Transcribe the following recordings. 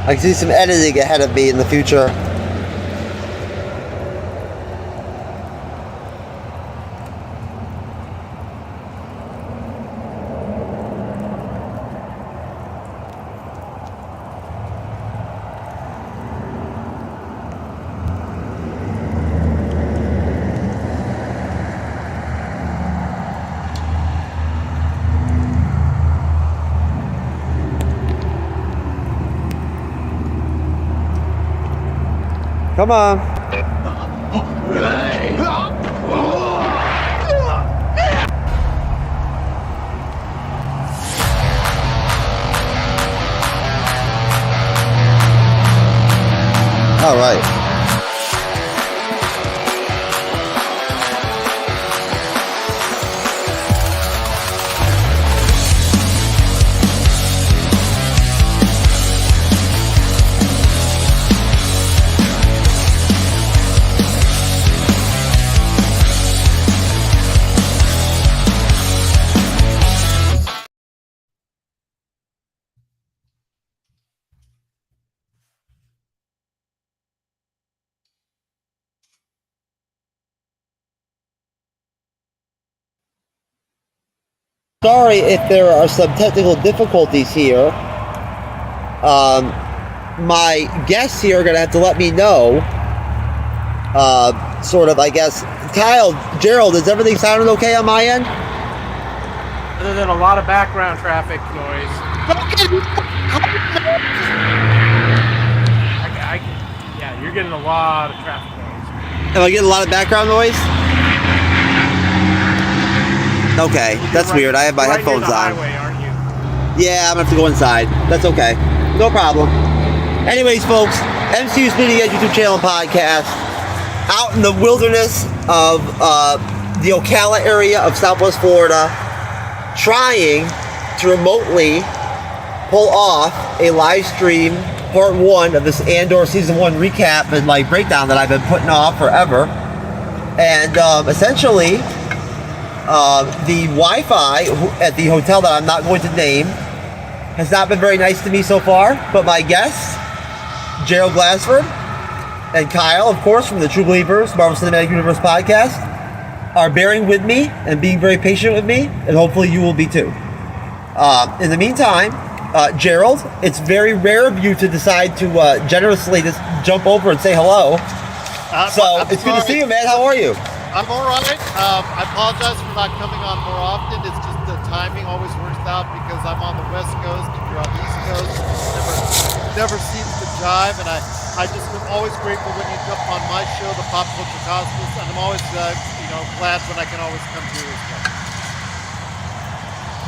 I can see some editing ahead of me in the future. Come on. All right. Sorry if there are some technical difficulties here. My guests here are going to have to let me know. Sort of, I guess. Kyle, Gerald, is everything sounding okay on my end? Other than a lot of background traffic noise. Yeah, you're getting a lot of traffic noise. Am I getting a lot of background noise? Okay, that's weird. I have my headphones on. Highway, aren't you? Yeah, I'm gonna have to go inside. That's okay. No problem. Anyways, folks, MCU'S Video YouTube channel and podcast out in the wilderness of the Ocala area of Southwest Florida, trying to remotely pull off a live stream part 1 of this Andor season 1 recap and like breakdown that I've been putting off forever. And essentially, the Wi-Fi at the hotel that I'm not going to name has not been very nice to me so far, but my guests, Gerald Glassford and Kyle, of course, from the True Believers Marvel Cinematic Universe podcast, are bearing with me and being very patient with me, and hopefully you will be too. In the meantime, Gerald, it's very rare of you to decide to generously just jump over and say hello. So it's good to see you, man. How are you? I'm all right. I apologize for not coming on more often. It's just the timing always works out because I'm on the West Coast and you're on the East Coast. It never seems to jive, and I just am always grateful when you jump on my show, the Pop Culture Cosmos, and I'm always glad when I can always come to you as well.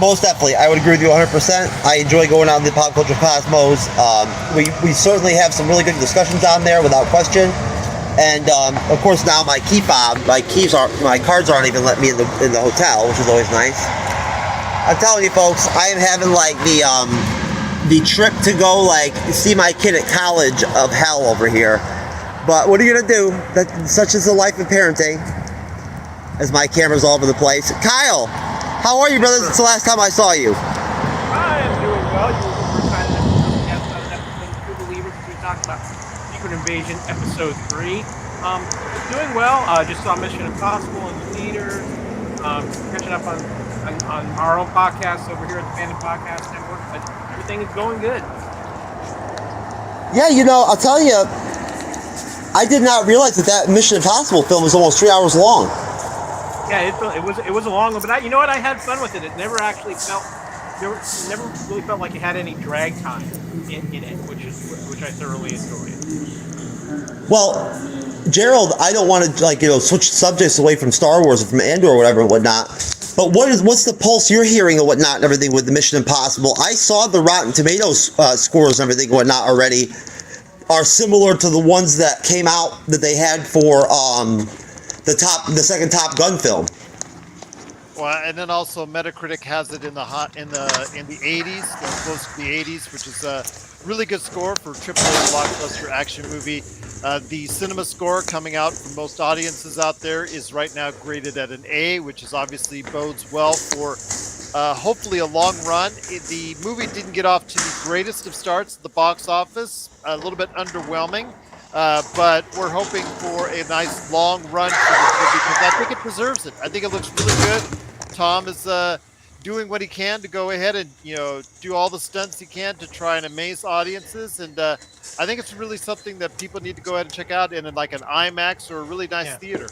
Most definitely, I would agree with you 100%. I enjoy going on the Pop Culture Cosmos. We certainly have some really good discussions on there, without question. And of course now my key fob, my cards aren't even letting me in the hotel, which is always nice. I'm telling you folks, I am having like the trip to go like see my kid at college of hell over here. But what are you gonna do? Such is the life of parenting. As my camera's all over the place. Kyle, how are you, brother? Since the last time I saw you. I am doing well. You were kind of guest on an episode of True Believers. We talked about Invasion episode 3. Doing well. Just saw Mission Impossible in the theater. Catching up on our own podcast over here at the Fandom Podcast Network. But everything is going good. Yeah, I'll tell you, I did not realize that Mission Impossible film was almost 3 hours long. Yeah, it was a long one, but I had fun with it. It never actually never really felt like it had any drag time in it, which I thoroughly enjoyed. Well, Gerald, I don't want to switch subjects away from Star Wars or from Andor or whatever and whatnot. But what's the pulse you're hearing and whatnot and everything with the Mission Impossible? I saw the Rotten Tomatoes scores and everything and whatnot already are similar to the ones that came out that they had for the second Top Gun film. Well, and then also Metacritic has it in the 80s, close to the 80s, which is a really good score for AAA blockbuster action movie. The cinema score coming out for most audiences out there is right now graded at an A, which is obviously bodes well for hopefully a long run. The movie didn't get off to the greatest of starts at the box office, a little bit underwhelming, but we're hoping for a nice long run for this movie because I think it deserves it. I think it looks really good. Tom is doing what he can to go ahead and do all the stunts he can to try and amaze audiences, and I think it's really something that people need to go ahead and check out in like an IMAX or a really nice theater.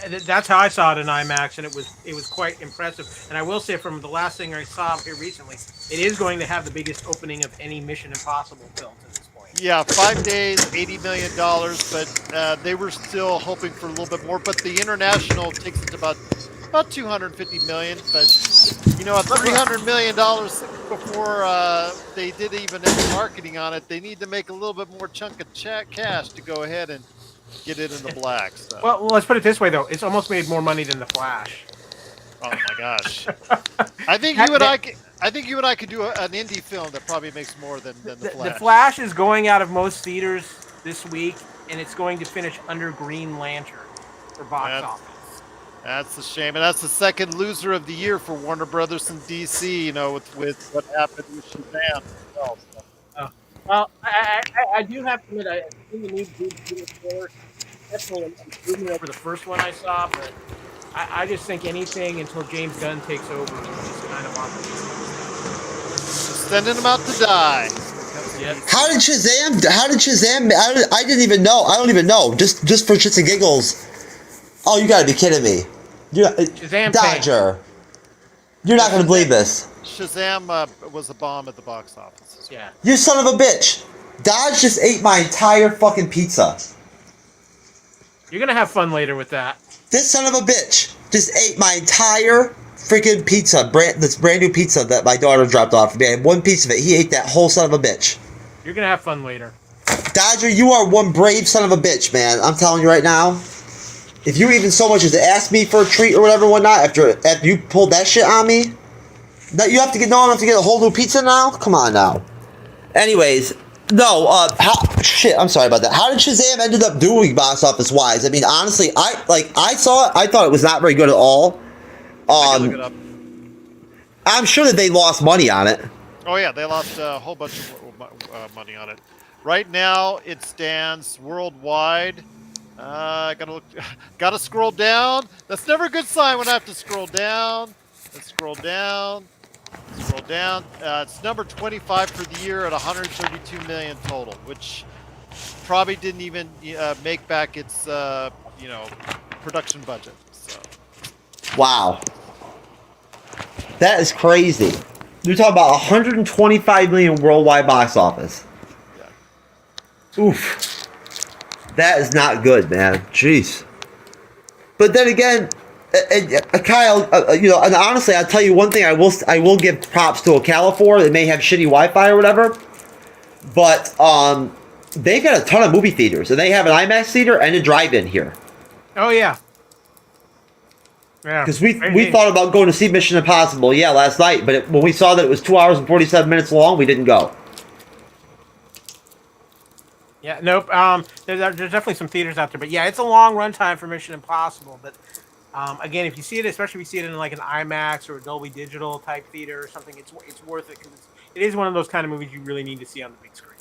That's how I saw it in IMAX, and it was quite impressive. And I will say, from the last thing I saw here recently, it is going to have the biggest opening of any Mission Impossible film at this point. Yeah, 5 days, $80 million, but they were still hoping for a little bit more. But the international takes it to about 250 million. But at $300 million before they did even any marketing on it, they need to make a little bit more chunk of cash to go ahead and get it in the black. So. Well, let's put it this way, though. It's almost made more money than The Flash. Oh my gosh! I think you and I could do an indie film that probably makes more than The Flash. The Flash is going out of most theaters this week, and it's going to finish under Green Lantern for box office. That's a shame, and that's the second loser of the year for Warner Brothers and DC. With what happened with Shazam. Well, I do have to admit, I think the new definitely an improvement over the first one I saw, but I just think anything until James Gunn takes over is just kind of on the sending him out to die. Yep. How did Shazam? I didn't even know. I don't even know. Just for shits and giggles. Oh, you gotta be kidding me. Shazam Dodger. You're not gonna believe this. Shazam was a bomb at the box office. Yeah. You son of a bitch. Dodge just ate my entire fucking pizza. You're gonna have fun later with that. This son of a bitch just ate my entire freaking pizza. This brand new pizza that my daughter dropped off for me. I had one piece of it. He ate that whole son of a bitch. You're gonna have fun later. Dodger, you are one brave son of a bitch, man. I'm telling you right now. If you even so much as to ask me for a treat or whatever, whatnot, after you pulled that shit on me, that you have to get a whole new pizza now. Come on now. Anyways, no. I'm sorry about that. How did Shazam ended up doing box office wise? I mean, honestly, I saw it. I thought it was not very good at all. I can look it up. I'm sure that they lost money on it. Oh yeah, they lost a whole bunch of money on it. Right now, it stands worldwide. Gotta scroll down. That's never a good sign when I have to scroll down. Let's scroll down. Scroll down. It's number 25 for the year at 132 million total, which probably didn't even make back its production budget. So. Wow, that is crazy. You're talking about 125 million worldwide box office. Yeah. Oof. That is not good, man. Jeez. But then again, Kyle, and honestly, I'll tell you one thing. I will give props to Ocala for. They may have shitty Wi-Fi or whatever, but they got a ton of movie theaters, and they have an IMAX theater and a drive-in here. Oh yeah. Yeah. Because we thought about going to see Mission Impossible, last night, but when we saw that it was 2 hours and 47 minutes long, we didn't go. Yeah, nope. There's definitely some theaters out there, but yeah, it's a long run time for Mission Impossible. But again, if you see it, especially if you see it in like an IMAX or a Dolby Digital type theater or something, it's worth it because it is one of those kind of movies you really need to see on the big screen.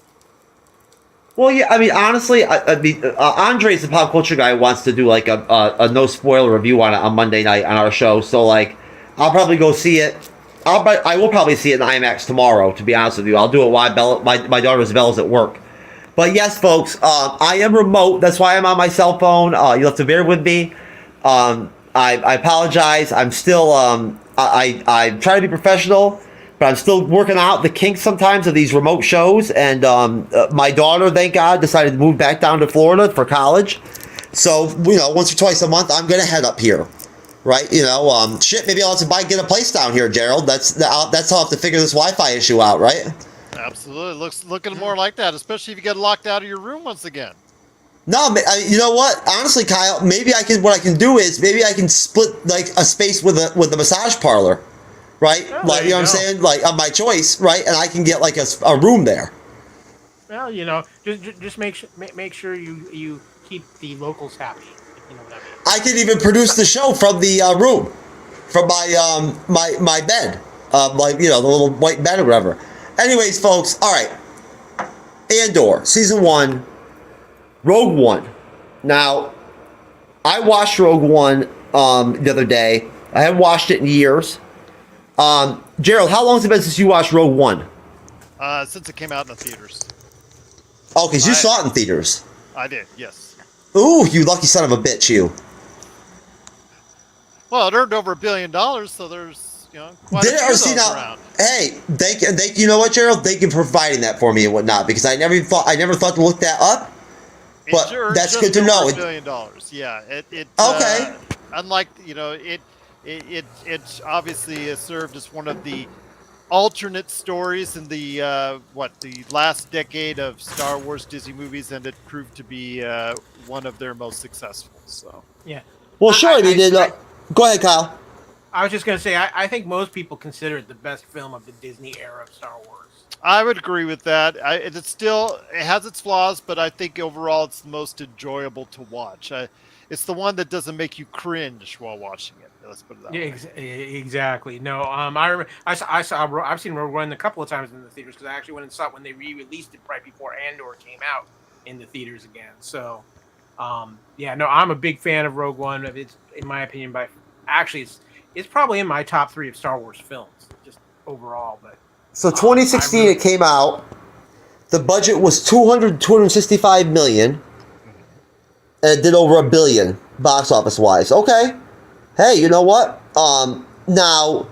Well, yeah, I mean, honestly, Andre's the pop culture guy, wants to do like a no spoiler review on it on Monday night on our show. So like, I'll probably go see it. I will probably see it in IMAX tomorrow. To be honest with you, I'll do it while my daughter's Bella's at work. But yes, folks, I am remote. That's why I'm on my cell phone. You'll have to bear with me. I apologize. I'm still I try to be professional, but I'm still working out the kinks sometimes of these remote shows. And my daughter, thank God, decided to move back down to Florida for college. So once or twice a month, I'm gonna head up here, right? Maybe I'll have to get a place down here, Gerald. That's how I have to figure this Wi-Fi issue out, right? Absolutely. Looking more like that, especially if you get locked out of your room once again. No, you know what? Honestly, Kyle, maybe what I can do is maybe I can split like a space with a massage parlor, right? Oh, like what I'm saying, like of my choice, right? And I can get like a room there. Well, just make sure you keep the locals happy. If you know what I mean. I can even produce the show from the room. from my bed, like the little white bed or whatever. Anyways, folks, all right. Andor season 1, Rogue One. Now, I watched Rogue One the other day. I haven't watched it in years. Gerald, how long has it been since you watched Rogue One? Since it came out in the theaters. Oh, because you saw it in theaters. I did, yes. Ooh, you lucky son of a bitch, you. Well, it earned over $1 billion, so there's quite a few of those around. Hey, thank you know what, Gerald? Thank you for providing that for me and whatnot, because I never thought to look that up. But that's good to know. $1 billion. Yeah, it okay. Unlike it obviously has served as one of the alternate stories in the the last decade of Star Wars Disney movies, and it proved to be one of their most successful. So yeah. Well, sure. Go ahead, Kyle. I was just gonna say I think most people consider it the best film of the Disney era of Star Wars. I would agree with that. It has its flaws, but I think overall it's the most enjoyable to watch. It's the one that doesn't make you cringe while watching it. Let's put it that way. Exactly. No, I remember I've seen Rogue One a couple of times in the theaters, because I actually went and saw it when they re-released it right before Andor came out in the theaters again. So, yeah, no, I'm a big fan of Rogue One. It's, in my opinion, it's probably in my top 3 of Star Wars films, just overall. But so 2016 it came out. The budget was $265 million, and it did over $1 billion box office wise. Okay. Hey, you know what? Now,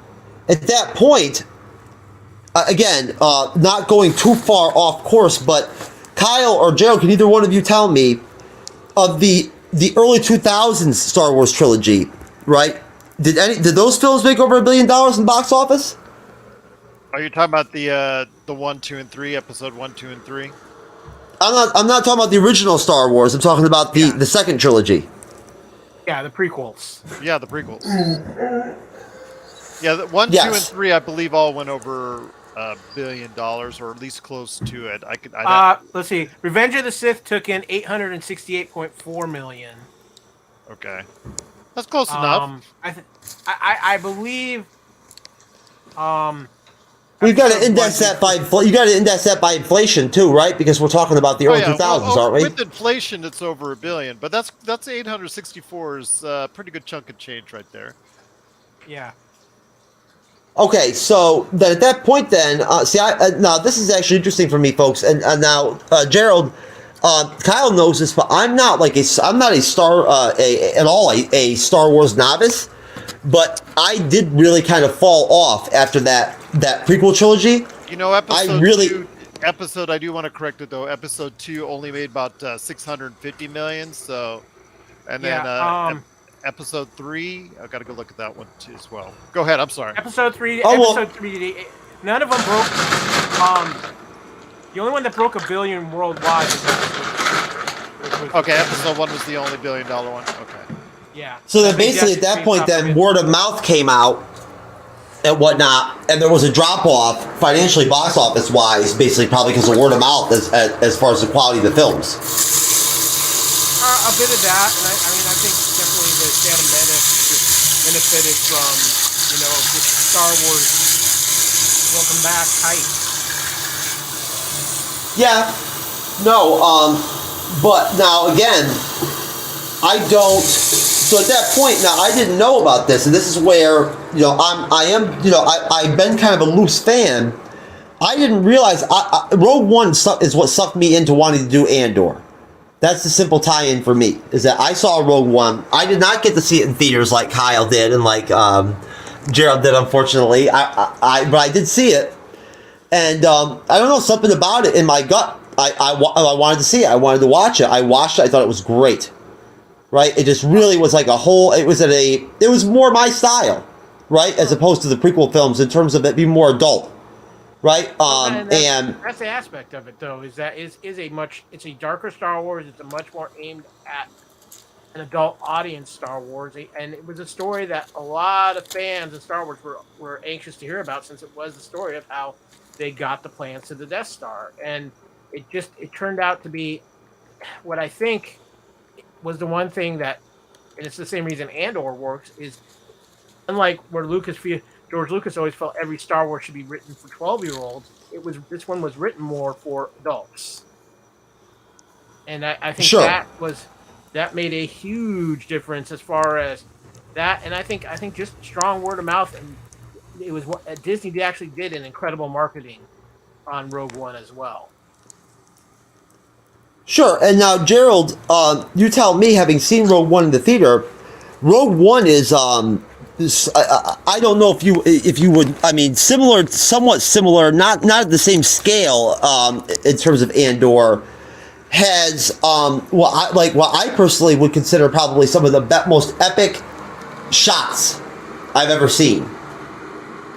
at that point, again, not going too far off course, but Kyle or Gerald, can either one of you tell me of the early 2000s Star Wars trilogy, right? Did those films make over $1 billion in box office? Are you talking about the 1, 2, and 3, episode 1, 2, and 3? I'm not talking about the original Star Wars. I'm talking about the second trilogy. Yeah, the prequels. Yeah, the prequels. Yeah, 1, 2, and 3, I believe, all went over $1 billion, or at least close to it. Let's see. Revenge of the Sith took in $868.4 million. Okay, that's close enough. I believe. We've got to index that by inflation too, right? Because we're talking about the early 2000s, aren't we? With inflation, it's over $1 billion, but that's 864 is a pretty good chunk of change right there. Yeah. Okay, so then at that point, now this is actually interesting for me, folks, and now Gerald, Kyle knows this, but I'm not a Star Wars novice, but I did really kind of fall off after that prequel trilogy. Episode, I do want to correct it though. Episode 2 only made about $650 million. So, and then episode 3, I've got to go look at that one too as well. Go ahead. I'm sorry. Episode 3. None of them broke. The only one that broke $1 billion worldwide was episode 1 was the only $1 billion one. Okay. Yeah. So then basically at that point, then word of mouth came out and whatnot, and there was a drop off financially, box office wise, basically probably because of word of mouth as far as the quality of the films. A bit of that, and I think definitely the Phantom Menace benefited from just Star Wars welcome back hype. Yeah, no, but now again, I don't. So at that point, now I didn't know about this, and this is where I've been kind of a loose fan. I didn't realize Rogue One is what sucked me into wanting to do Andor. That's the simple tie-in for me. Is that I saw Rogue One. I did not get to see it in theaters like Kyle did and like Gerald did, unfortunately. But I did see it, and I don't know, something about it in my gut. I wanted to see it. I wanted to watch it. I watched it. I thought it was great. Right, it just really was like a whole. It was more my style, right, as opposed to the prequel films in terms of it being more adult, right? And that's the aspect of it, though, is that it's a darker Star Wars. It's a much more aimed at an adult audience Star Wars, and it was a story that a lot of fans of Star Wars were anxious to hear about, since it was the story of how they got the plans to the Death Star, and it turned out to be what I think was the one thing that, and it's the same reason Andor works, is unlike where George Lucas always felt every Star Wars should be written for 12-year-olds, this one was written more for adults. And I think Sure. that made a huge difference as far as that. And I think just strong word of mouth, and it was what Disney actually did an incredible marketing on Rogue One as well. Sure. And now, Gerald, you tell me, having seen Rogue One in the theater, Rogue One is I don't know if you would, I mean, somewhat similar, not at the same scale in terms of Andor. Has what I personally would consider probably some of the most epic shots I've ever seen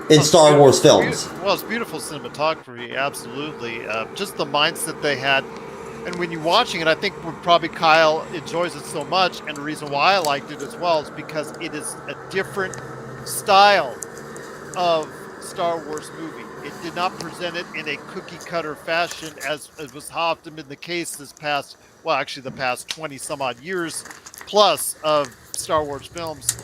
in Star Wars films. Well, it's beautiful cinematography, absolutely. Just the mindset they had, and when you're watching it, I think probably Kyle enjoys it so much, and the reason why I liked it as well is because it is a different style of Star Wars movie. It did not present it in a cookie-cutter fashion as was often been the case the past 20 some odd years plus of Star Wars films,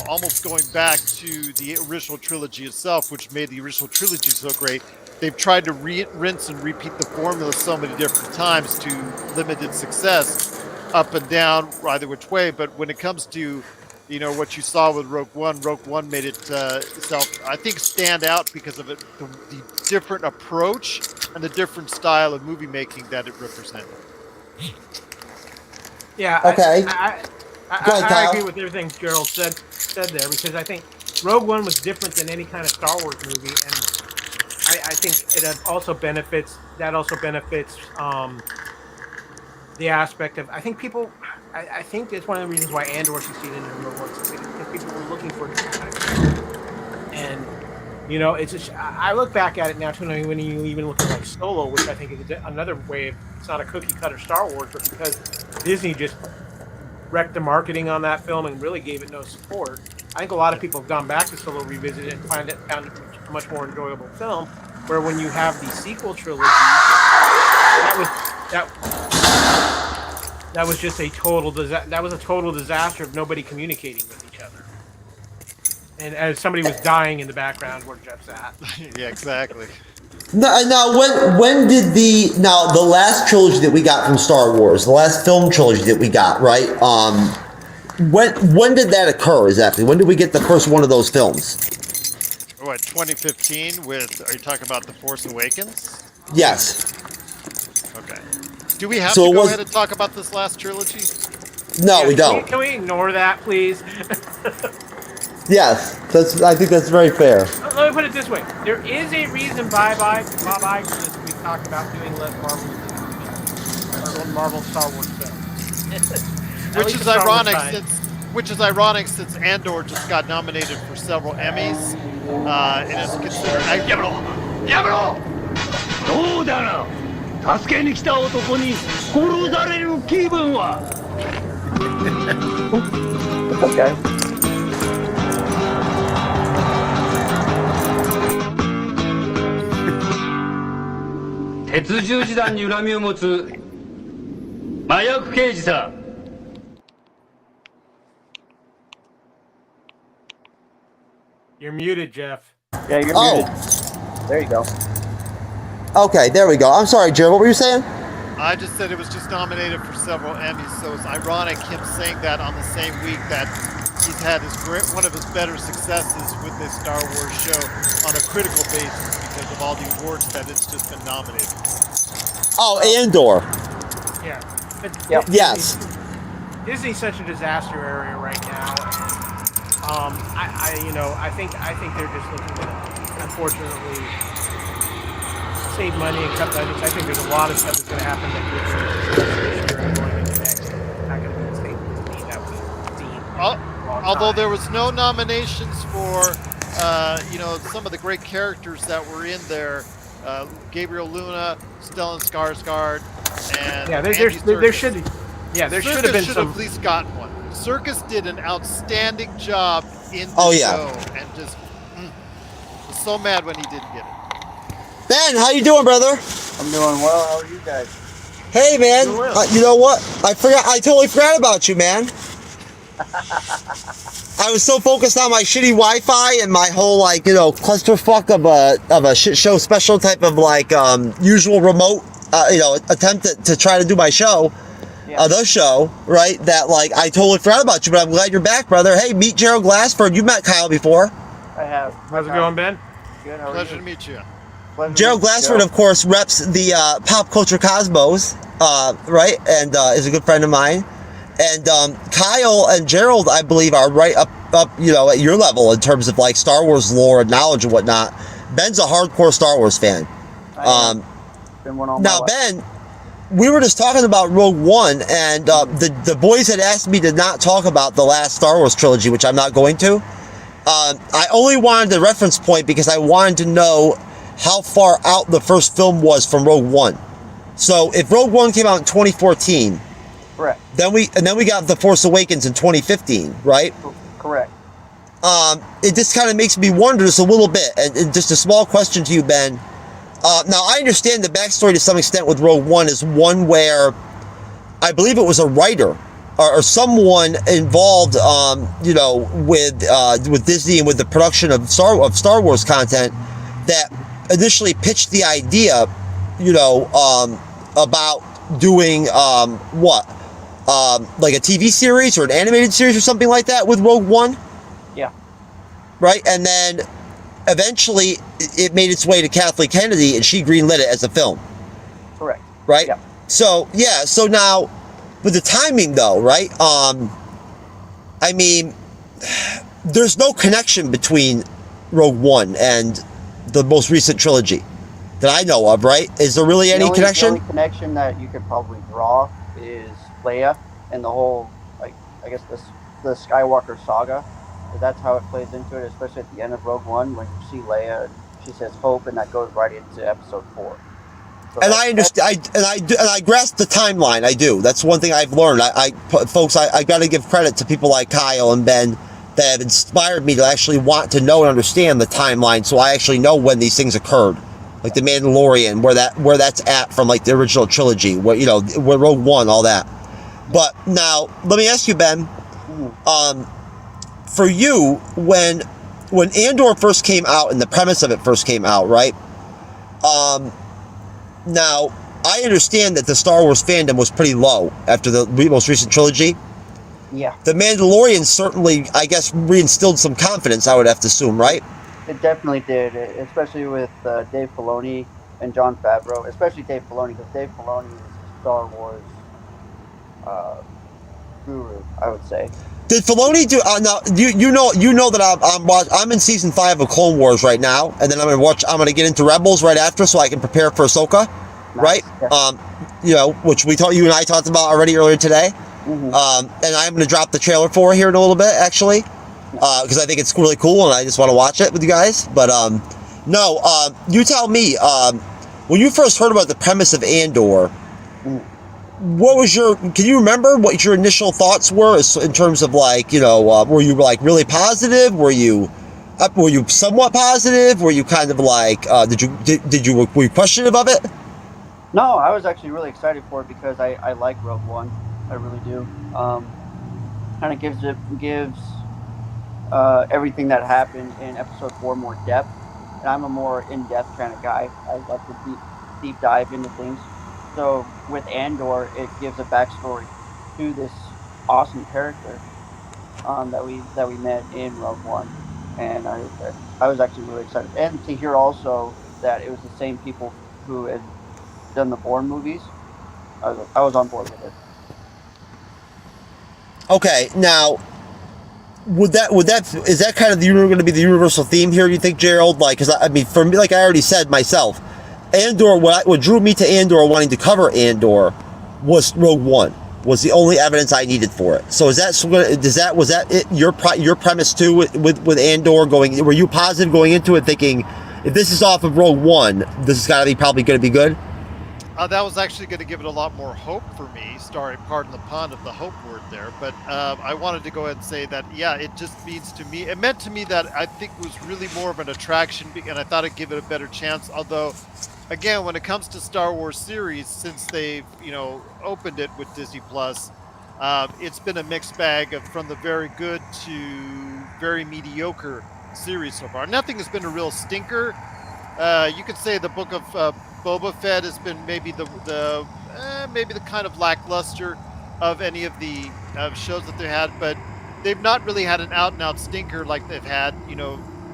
almost going back to the original trilogy itself, which made the original trilogy so great. They've tried to rinse and repeat the formula so many different times to limited success, up and down, either which way. But when it comes to what you saw with Rogue One made itself, I think, stand out because of the different approach and the different style of movie making that it represented. Yeah. Okay. I agree with everything Gerald said there, because I think Rogue One was different than any kind of Star Wars movie, and I think it also benefits the aspect of, I think people. I think it's one of the reasons why Andor succeeded in Rogue One succeeded, because people were looking for it. And it's just, I look back at it now too, when you even look at like Solo, which I think is another way of, it's not a cookie cutter Star Wars, but because Disney just wrecked the marketing on that film and really gave it no support. I think a lot of people have gone back to Solo, revisited it, and found it a much more enjoyable film. Where when you have the sequel trilogy, that was just a total disaster of nobody communicating with each other. And as somebody was dying in the background where Jeff's at. Yeah, exactly. Now, when did the last trilogy that we got from Star Wars, the last film trilogy that we got, right? When did that occur exactly? When did we get the first one of those films? What, 2015 are you talking about The Force Awakens? Yes. Okay. Do we have to go ahead and talk about this last trilogy? No, we don't. Can we ignore that, please? Yes, I think that's very fair. Let me put it this way: there is a reason Bob Iger we talked about doing less Marvel Star Wars films. Which is ironic since Andor just got nominated for several Emmys. It is considered. Okay. You're muted, Jeff. Yeah, you're muted. There you go. Okay, there we go. I'm sorry, Jared. What were you saying? I just said it was just nominated for several Emmys, so it's ironic him saying that on the same week that he's had one of his better successes with this Star Wars show on a critical basis because of all the awards that it's just been nominated. Oh, Andor. Yeah. Yep. Yes. Disney's such a disaster area right now. I think they're just looking to, unfortunately, save money and cut budgets. I think there's a lot of stuff that's going to happen this year and going into next. It's not going to be the same Disney that we've seen. Although there was no nominations for, some of the great characters that were in there, Gabriel Luna, Stellan Skarsgård, and there should have been some. At least gotten one. Circus did an outstanding job in the show, and just was so mad when he didn't get it. Ben, how you doing, brother? I'm doing well. How are you guys? Hey, man. You know what? I totally forgot about you, man. I was so focused on my shitty Wi-Fi and my whole, like, you know, clusterfuck of a shit show special type of, like, usual remote, you know, attempt to try to do my show, the show, right? That, like, I totally forgot about you, but I'm glad you're back, brother. Hey, meet Gerald Glassford. You met Kyle before. I have. How's it going, Ben? Good. How are Pleasure you? to meet you. Pleasure to Gerald meet you, Glassford, Joe. of course, reps the pop culture cosmos, right? And is a good friend of mine. And Kyle and Gerald, I believe, are right up, you know, at your level in terms of like Star Wars lore and knowledge and whatnot. Ben's a hardcore Star Wars fan. Been one all my Now, life. Ben, we were just talking about Rogue One, and the boys had asked me to not talk about the last Star Wars trilogy, which I'm not going to. I only wanted the reference point because I wanted to know how far out the first film was from Rogue One. So if Rogue One came out in 2014, Correct. then we got The Force Awakens in 2015, right? Correct. It just kind of makes me wonder just a little bit, and just a small question to you, Ben. Now I understand the backstory to some extent with Rogue One is one where I believe it was a writer or someone involved, you know, with Disney and with the production of Star Wars content that initially pitched the idea, you know, about doing like a TV series or an animated series or something like that with Rogue One. Yeah. Right, and then eventually it made its way to Kathleen Kennedy, and she greenlit it as a film. Correct. Right. Yeah. So yeah. So now, with the timing though, right? I mean, there's no connection between Rogue One and the most recent trilogy that I know of, right? Is there really any connection? The only connection that you could probably draw is Leia and the whole, like, I guess the Skywalker saga. That's how it plays into it, especially at the end of Rogue One when you see Leia and she says hope, and that goes right into Episode 4. So And I understand, I grasp the timeline. I do. That's one thing I've learned. Folks, I got to give credit to people like Kyle and Ben that have inspired me to actually want to know and understand the timeline, so I actually know when these things occurred, like the Mandalorian, where that's at from like the original trilogy, where, you know, where Rogue One, all that. But now, let me ask you, Ben. For you, when Andor first came out and the premise of it first came out, right? Now, I understand that the Star Wars fandom was pretty low after the most recent trilogy. Yeah. The Mandalorian certainly, I guess, reinstilled some confidence, I would have to assume, right? It definitely did, especially with Dave Filoni and Jon Favreau, especially Dave Filoni, because Dave Filoni is a Star Wars guru, I would say. Did Filoni do? Now you know that I'm in season 5 of Clone Wars right now, and then I'm gonna get into Rebels right after, so I can prepare for Ahsoka, right? Yeah. You know, which you and I talked about already earlier today. And I'm gonna drop the trailer for it here in a little bit, actually, because I think it's really cool and I just want to watch it with you guys. But you tell me, when you first heard about the premise of Andor, what was can you remember what your initial thoughts were in terms of, like, you know, were you like really positive? Were you somewhat positive? Were you kind of like, were you questioning of it? No, I was actually really excited for it because I like Rogue One. I really do. Kind of gives everything that happened in Episode 4 more depth. And I'm a more in-depth kind of guy. I like to deep dive into things. So with Andor, it gives a backstory to this awesome character that we met in Rogue One, and I was actually really excited, and to hear also that it was the same people who had done the Bourne movies. I was on board with it. Okay, now is that kind of going to be the universal theme here? You think, Gerald? Like, because I mean, for me, like I already said myself, Andor, what drew me to Andor, wanting to cover Andor, was Rogue One. Was the only evidence I needed for it. So was that it? Your premise too with Andor going? Were you positive going into it, thinking if this is off of Rogue One, this is probably going to be good? That was actually going to give it a lot more hope for me. Sorry, pardon the pun of the hope word there, but I wanted to go ahead and say that, yeah, it just means to me, it meant to me that I think it was really more of an attraction, and I thought I'd give it a better chance. Although, again, when it comes to Star Wars series, since they've, opened it with Disney Plus, It's been a mixed bag from the very good to very mediocre series so far. Nothing has been a real stinker. You could say the Book of Boba Fett has been maybe maybe the kind of lackluster of any of the shows that they had, but they've not really had an out and out stinker like they've had,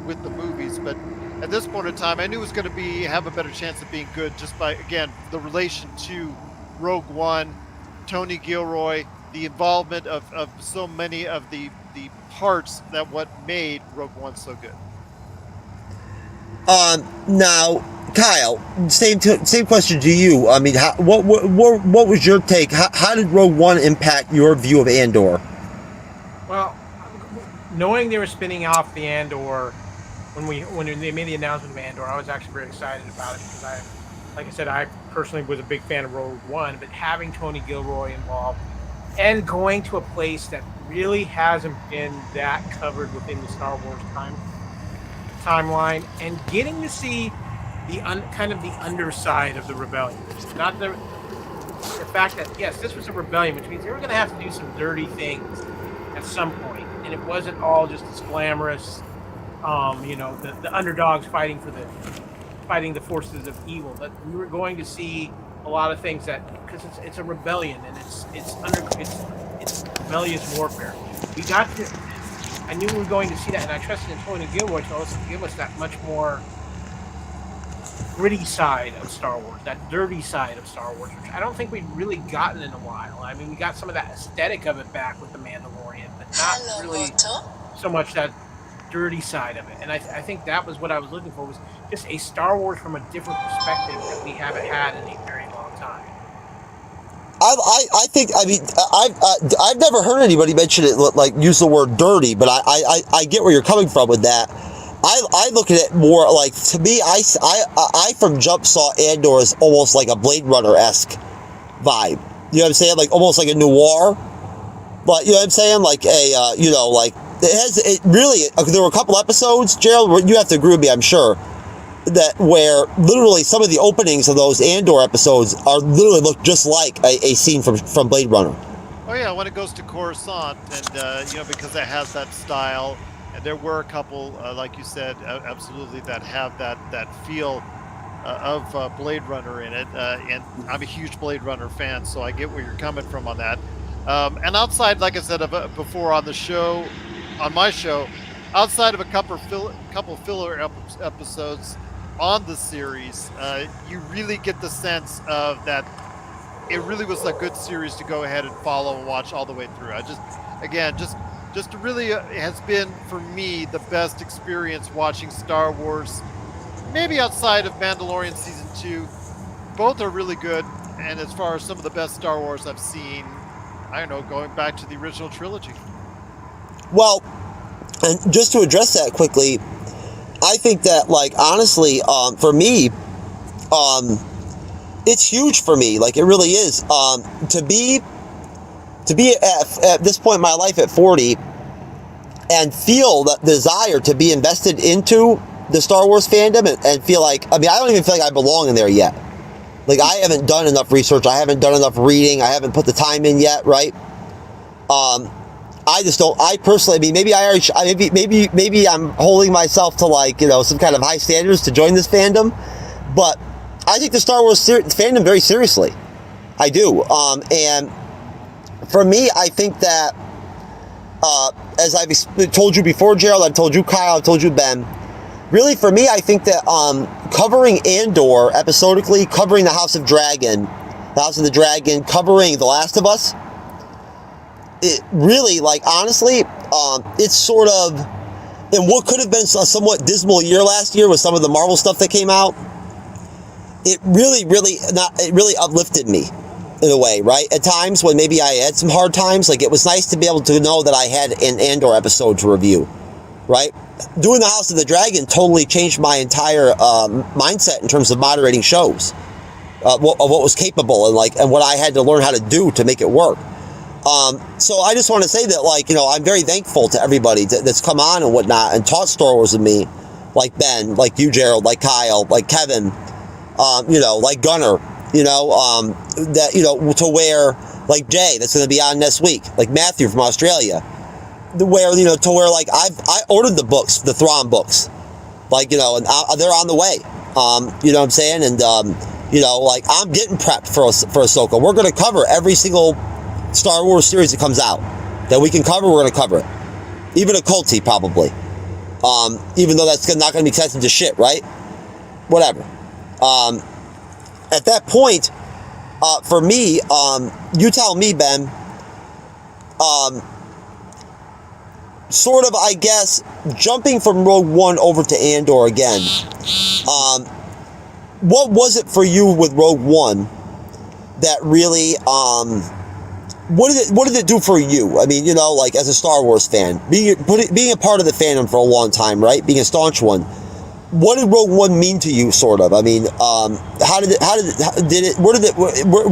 with the movies. But at this point in time, I knew it was going to have a better chance of being good just by, again, the relation to Rogue One, Tony Gilroy, the involvement of so many of the parts that what made Rogue One so good. Now, Kyle, same question to you. I mean, what was your take? How did Rogue One impact your view of Andor? Well, knowing they were spinning off the Andor when they made the announcement of Andor, I was actually very excited about it because like I said, I personally was a big fan of Rogue One, but having Tony Gilroy involved and going to a place that really hasn't been that covered within the Star Wars timeline, and getting to see kind of the underside of the rebellion, not the fact that yes, this was a rebellion, which means they were going to have to do some dirty things at some point, and it wasn't all just this glamorous, the underdogs fighting the forces of evil. But we were going to see a lot of things because it's a rebellion and it's rebellious warfare. I knew we were going to see that, and I trusted in Tony Gilroy to also give us that much more gritty side of Star Wars, that dirty side of Star Wars, which I don't think we've really gotten in a while. I mean, we got some of that aesthetic of it back with The Mandalorian, but not really so much that dirty side of it. And I think that was what I was looking for, was just a Star Wars from a different perspective that we haven't had in a very long time. I think, I mean, I've never heard anybody mention it, like use the word dirty, but I get where you're coming from with that. I look at it more like, to me, I from jump saw Andor as almost like a Blade Runner-esque vibe. You know what I'm saying? Like almost like a noir. But you know what I'm saying? Like like it really, there were a couple episodes, Gerald, you have to agree with me, I'm sure, that where literally some of the openings of those Andor episodes are literally look just like a scene from Blade Runner. Oh yeah, when it goes to Coruscant, and because it has that style, and there were a couple, like you said, absolutely, that have that feel of Blade Runner in it, and I'm a huge Blade Runner fan, so I get where you're coming from on that. And outside, like I said before on my show, outside of a couple filler episodes on the series, you really get the sense of that it really was a good series to go ahead and follow and watch all the way through. Just really has been, for me, the best experience watching Star Wars, maybe outside of Mandalorian Season 2. Both are really good, and as far as some of the best Star Wars I've seen, I don't know, going back to the original trilogy. Well, and just to address that quickly, I think that, like, honestly, for me, it's huge for me. Like, it really is. To be at this point in my life at 40 and feel the desire to be invested into the Star Wars fandom and feel like, I mean, I don't even feel like I belong in there yet. Like, I haven't done enough research. I haven't done enough reading. I haven't put the time in yet, right? I just don't. I personally, I mean, maybe I'm holding myself to, like, some kind of high standards to join this fandom, but I take the Star Wars fandom very seriously. I do. And for me, I think that, as I've told you before, Gerald, I've told you, Kyle, I've told you, Ben, really for me, I think that covering Andor episodically, covering the House of the Dragon, covering The Last of Us, it really, like, honestly, it's sort of, in what could have been a somewhat dismal year last year with some of the Marvel stuff that came out, it really uplifted me in a way, right? At times when maybe I had some hard times, like, it was nice to be able to know that I had an Andor episode to review, right? Doing the House of the Dragon totally changed my entire mindset in terms of moderating shows, of what was capable and what I had to learn how to do to make it work. So I just want to say that, like, I'm very thankful to everybody that's come on and whatnot and taught Star Wars with me, like Ben, like you, Gerald, like Kyle, like Kevin, like Gunnar, that, to where like Jay, that's going to be on next week, like Matthew from Australia, to where like I ordered the books, the Thrawn books, like, and they're on the way. You know what I'm saying? And like I'm getting prepped for Ahsoka. We're going to cover every single Star Wars series that comes out that we can cover. We're going to cover it, even occulty probably. Even though that's not going to be connected to shit, right? Whatever. At that point, for me, you tell me, Ben. Sort of, I guess, jumping from Rogue One over to Andor again. What was it for you with Rogue One that really, what did it do for you? I mean, like as a Star Wars fan, being a part of the fandom for a long time, right? Being a staunch one. What did Rogue One mean to you, sort of? I mean, where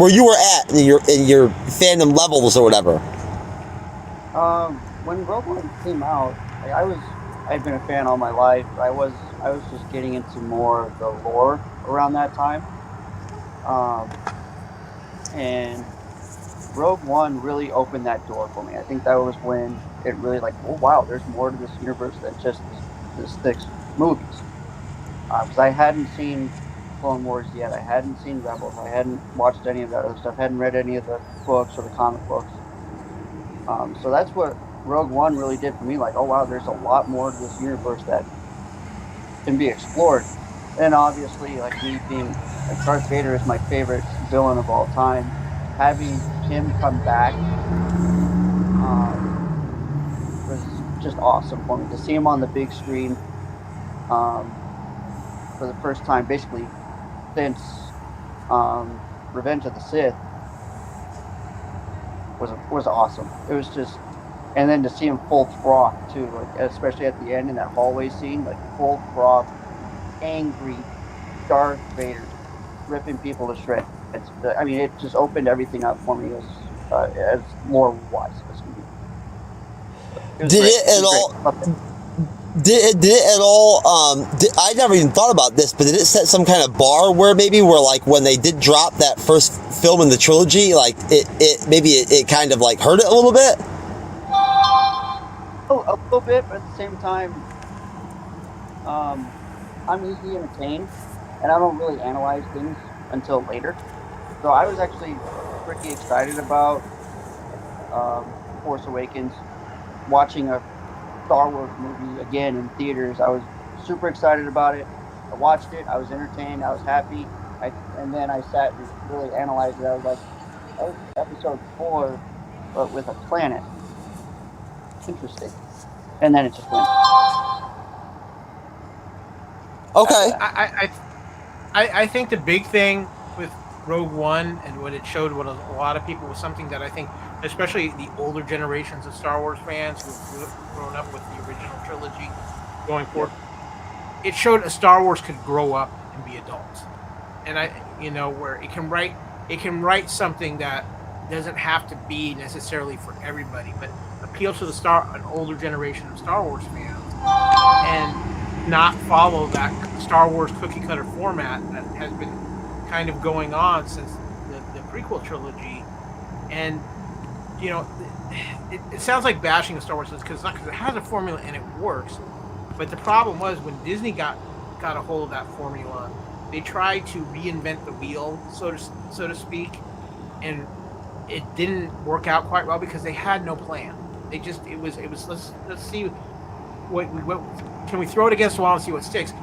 you were at in your fandom levels or whatever? When Rogue One came out, I'd been a fan all my life. I was just getting into more of the lore around that time. And Rogue One really opened that door for me. I think that was when it really like, oh wow, there's more to this universe than just this 6 movies. Because I hadn't seen Clone Wars yet. I hadn't seen Rebels. I hadn't watched any of that other stuff. I hadn't read any of the books or the comic books. So that's what Rogue One really did for me. Like, oh wow, there's a lot more to this universe that can be explored. And obviously, like me being, like, Darth Vader is my favorite villain of all time. Having him come back was just awesome for me. To see him on the big screen for the first time, basically since Revenge of the Sith, was awesome. It was just, and then to see him full froth too, like especially at the end in that hallway scene, like full froth, angry Darth Vader ripping people to shreds. I mean, it just opened everything up for me as lore wise. Did it at all? I never even thought about this, but did it set some kind of bar where like when they did drop that first film in the trilogy, like it kind of like hurt it a little bit? Oh, a little bit, but at the same time, I'm easily entertained, and I don't really analyze things until later. So I was actually pretty excited about Force Awakens, watching a Star Wars movie again in theaters. I was super excited about it. I watched it. I was entertained. I was happy. And then I sat and really analyzed it. I was like, that was episode 4, but with a planet. Interesting. And then it just went. Okay. I think the big thing with Rogue One and what it showed what a lot of people was something that I think, especially the older generations of Star Wars fans who've grown up with the original trilogy going forward, it showed a Star Wars could grow up and be adults. And where it can write something that doesn't have to be necessarily for everybody, but appeal to an older generation of Star Wars fans and not follow that Star Wars cookie cutter format that has been kind of going on since the prequel trilogy. And it sounds like bashing the Star Wars because it has a formula and it works, but the problem was when Disney got a hold of that formula, they tried to reinvent the wheel, so to speak, and it didn't work out quite well because they had no plan. It was let's see what can we throw it against the wall and see what sticks.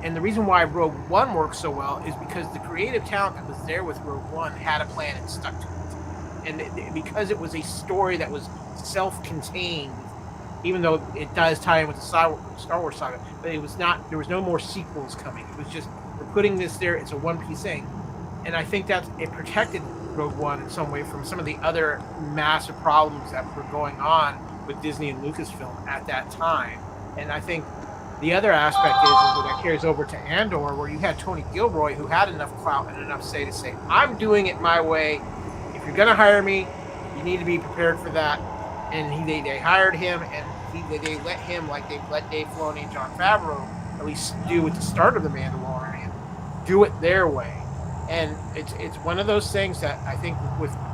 And the reason why Rogue One works so well is because the creative talent that was there with Rogue One had a plan and stuck to it. And because it was a story that was self-contained, even though it does tie in with the Star Wars saga, but it was not. There was no more sequels coming. It was just, we're putting this there. It's a one-piece thing, and I think that it protected Rogue One in some way from some of the other massive problems that were going on with Disney and Lucasfilm at that time. And I think the other aspect is that carries over to Andor, where you had Tony Gilroy, who had enough clout and enough say to say, I'm doing it my way. If you're going to hire me, you need to be prepared for that. And they hired him, and they let him, like they've let Dave Filoni and Jon Favreau at least do at the start of The Mandalorian, do it their way. And it's one of those things that I think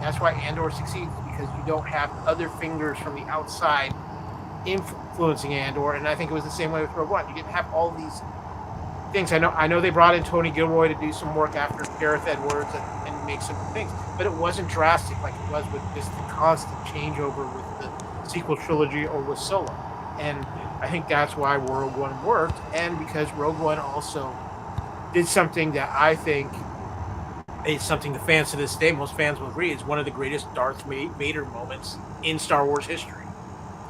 that's why Andor succeeds, because you don't have other fingers from the outside influencing Andor. And I think it was the same way with Rogue One. You didn't have all these things. I know they brought in Tony Gilroy to do some work after Gareth Edwards and make some things, but it wasn't drastic like it was with just the constant changeover with the sequel trilogy or with Solo. And I think that's why Rogue One worked, and because Rogue One also did something that I think is something the fans to this day, most fans will agree, is one of the greatest Darth Vader moments in Star Wars history.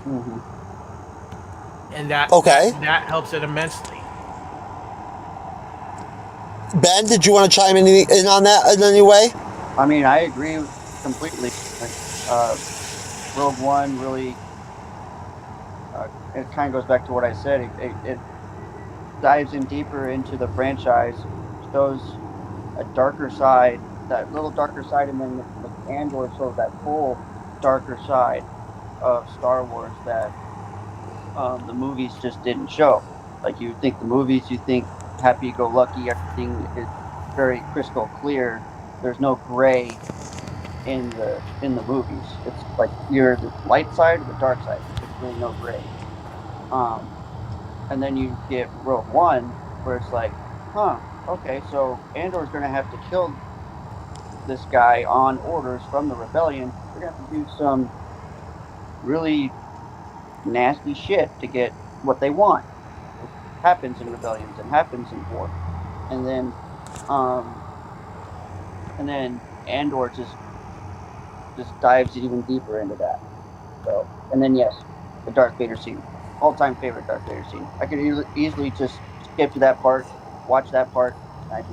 Mm-hmm. And that helps it immensely. Ben, did you want to chime in on that in any way? I mean, I agree completely. Rogue One really, it kind of goes back to what I said. It dives in deeper into the franchise, shows a darker side, that little darker side, and then the Andor shows that full darker side of Star Wars that the movies just didn't show. Like, you think the movies, you think happy-go-lucky, everything is very crystal clear. There's no gray in the movies. It's like you're the light side or the dark side. There's really no gray. And then you get Rogue One, where it's like, okay, so Andor's going to have to kill this guy on orders from the rebellion. We're going to have to do some really nasty shit to get what they want. It happens in rebellions and happens in war. And then Andor just dives even deeper into that. So, and then yes, the Darth Vader scene, all-time favorite Darth Vader scene. I could easily just skip to that part, watch that part, and I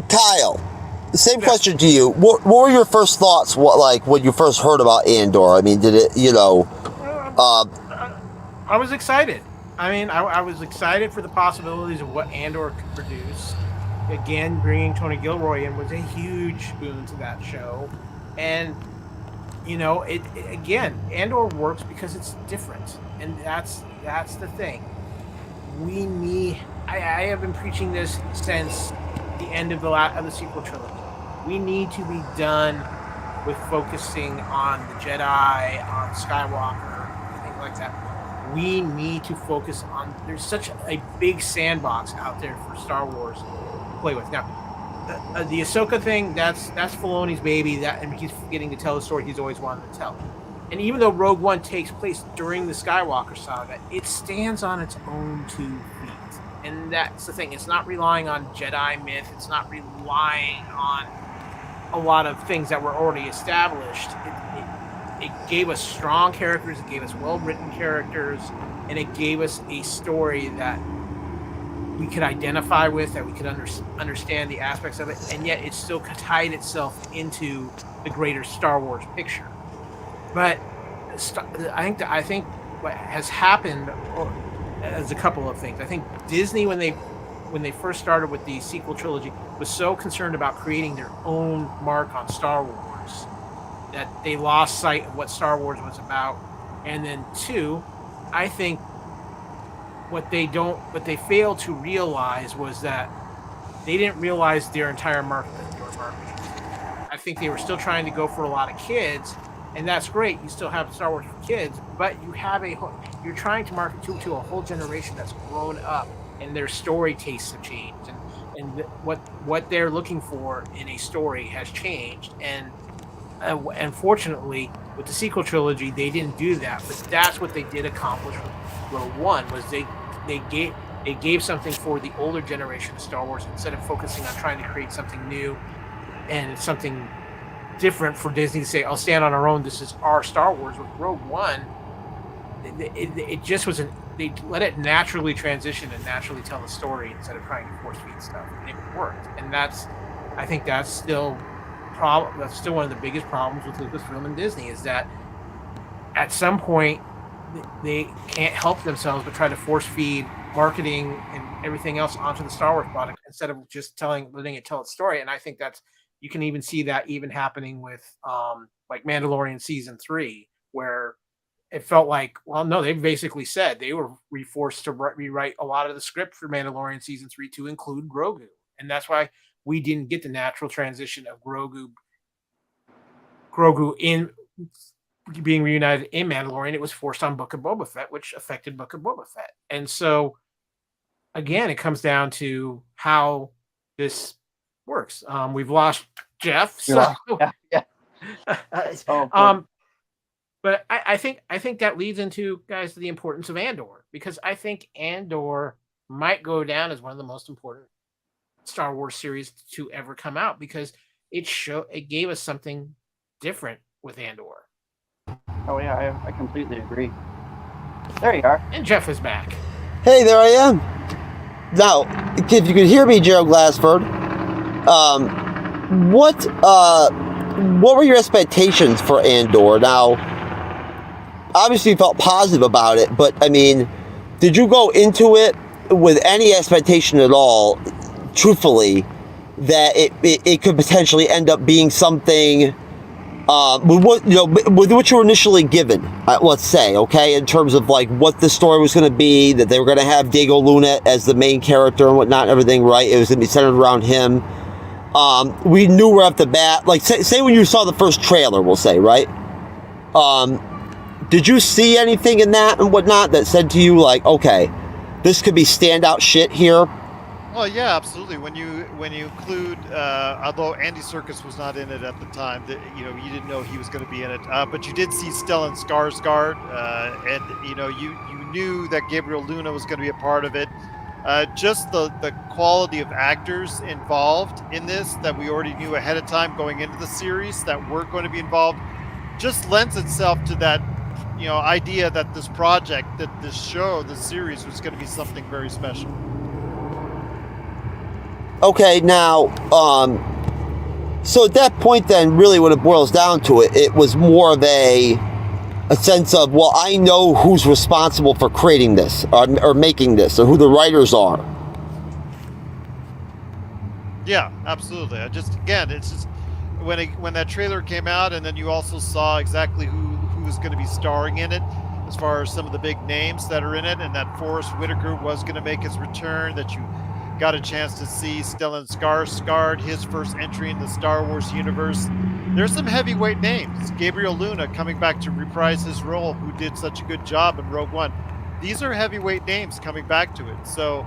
Kyle, the same question to you. What were your first thoughts? When you first heard about Andor? I mean, did it? I was excited. I mean, I was excited for the possibilities of what Andor could produce. Again, bringing Tony Gilroy in was a huge boon to that show, and again, Andor works because it's different, and that's the thing. I have been preaching this since the end of the sequel trilogy. We need to be done with focusing on the Jedi, on Skywalker, anything like that. We need to focus on. There's such a big sandbox out there for Star Wars to play with. Now, the Ahsoka thing, that's Filoni's baby. And he's getting to tell the story he's always wanted to tell. And even though Rogue One takes place during the Skywalker saga, it stands on its own 2 feet. And that's the thing. It's not relying on Jedi myth. It's not relying on a lot of things that were already established. It gave us strong characters. It gave us well-written characters. And it gave us a story that we could identify with, that we could understand the aspects of it. And yet it still tied itself into the greater Star Wars picture. But I think what has happened is a couple of things. I think Disney, when they first started with the sequel trilogy, was so concerned about creating their own mark on Star Wars that they lost sight of what Star Wars was about. And then 2, I think what they failed to realize was that they didn't realize their entire market that they were marketing. I think they were still trying to go for a lot of kids. And that's great. You still have Star Wars for kids, but you're trying to market to a whole generation that's grown up, and their story tastes have changed, and what they're looking for in a story has changed. And unfortunately, with the sequel trilogy, they didn't do that. But that's what they did accomplish with Rogue One, was they gave something for the older generation of Star Wars instead of focusing on trying to create something new and something different for Disney to say, I'll stand on our own, this is our Star Wars. With Rogue One, it just was they let it naturally transition and naturally tell the story instead of trying to force feed stuff, and it worked. And I think that's still one of the biggest problems with Lucasfilm and Disney, is that at some point they can't help themselves but try to force feed marketing and everything else onto the Star Wars product instead of just letting it tell its story. And I think you can even see that even happening with like Mandalorian season 3, where it felt like, well, no, they basically said they were forced to rewrite a lot of the script for Mandalorian season 3 to include Grogu, and that's why we didn't get the natural transition of Grogu in being reunited in Mandalorian. It was forced on Book of Boba Fett, which affected Book of Boba Fett. And so, again, it comes down to how this works. We've lost Jeff, so Yeah. but I think that leads into, guys, the importance of Andor, because I think Andor might go down as one of the most important Star Wars series to ever come out, because it gave us something different with Andor. Oh yeah, I completely agree. There you are. And Jeff is back. Hey, there I am. Now, if you could hear me, Gerald Glassford, what were your expectations for Andor? Now, obviously you felt positive about it, but I mean, did you go into it with any expectation at all, truthfully, that it could potentially end up being something with what you were initially given, let's say, okay, in terms of like what the story was going to be, that they were going to have Diego Luna as the main character and whatnot, and everything, right? It was going to be centered around him. We knew right off the bat, like say when you saw the first trailer, we'll say, right? Did you see anything in that and whatnot that said to you like, okay, this could be standout shit here? Well, yeah, absolutely. When you include, although Andy Serkis was not in it at the time, that you didn't know he was going to be in it, but you did see Stellan Skarsgård, and you knew that Gabriel Luna was going to be a part of it. Just the quality of actors involved in this that we already knew ahead of time going into the series that were going to be involved, just lends itself to that idea that this project, that this show, this series was going to be something very special. Okay, now, so at that point then, really when it boils down to it, it was more of a sense of, well, I know who's responsible for creating this or making this, or who the writers are. Yeah, absolutely. It's just when that trailer came out, and then you also saw exactly who was going to be starring in it, as far as some of the big names that are in it, and that Forrest Whitaker was going to make his return, that you got a chance to see Stellan Skarsgård, his first entry in the Star Wars universe. There's some heavyweight names. Gabriel Luna coming back to reprise his role, who did such a good job in Rogue One. These are heavyweight names coming back to it. So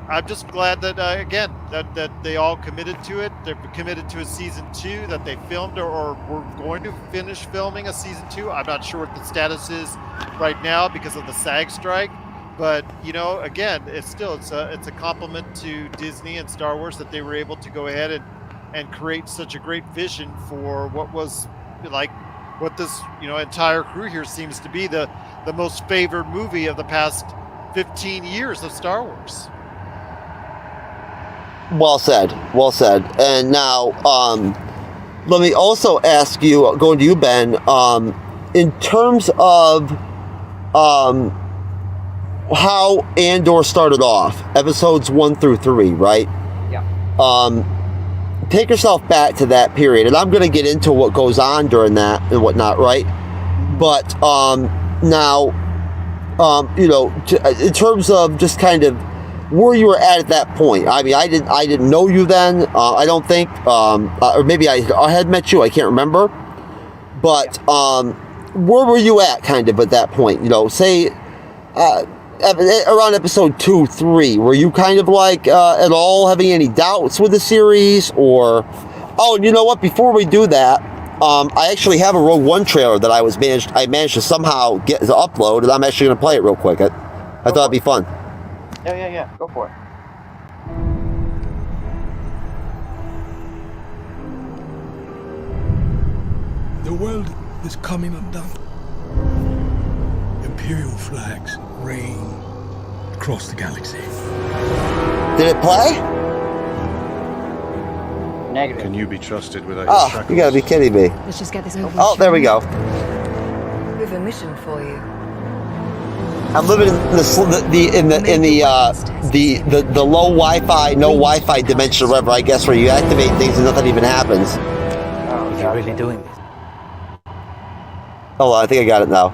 I'm just glad that, again, that they all committed to it. They're committed to a season 2, that they filmed or were going to finish filming a season 2. I'm not sure what the status is right now because of the SAG strike. But again, it's a compliment to Disney and Star Wars that they were able to go ahead and create such a great vision for what was like what this entire crew here seems to be the most favored movie of the past 15 years of Star Wars. Well said. And now, let me also ask you, going to you, Ben, in terms of how Andor started off, episodes 1 through 3, right? Yeah. Take yourself back to that period, and I'm going to get into what goes on during that and whatnot, right? But now, in terms of just kind of where you were at that point. I mean, I didn't know you then. I don't think, or maybe I had met you. I can't remember. But where were you at, kind of, at that point? Say. Around episode 2, 3, were you kind of like at all having any doubts with the series, or? Oh, and you know what? Before we do that, I actually have a Rogue One trailer that I managed to somehow get to upload, and I'm actually going to play it real quick. I thought it'd be fun. Yeah. Go for it. The world is coming undone. Imperial flags reign across the galaxy. Did it play? Negative. Can you be trusted without your Oh, shackles? you gotta be kidding me. Let's just get this over with. Oh, there we go. We have a mission for you. I'm living in the low Wi-Fi, no Wi-Fi dimension, or whatever, I guess, where you activate things and nothing even happens. Oh, You're really doing this. Hold on, I think I got it now.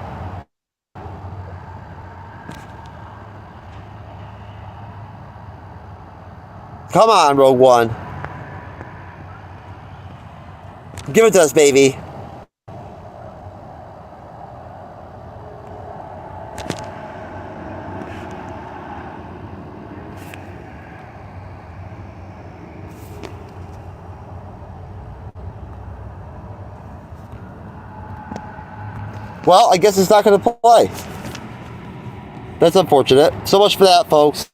Come on, Rogue One. Give it to us, baby. Well, I guess it's not going to play. That's unfortunate. So much for that, folks.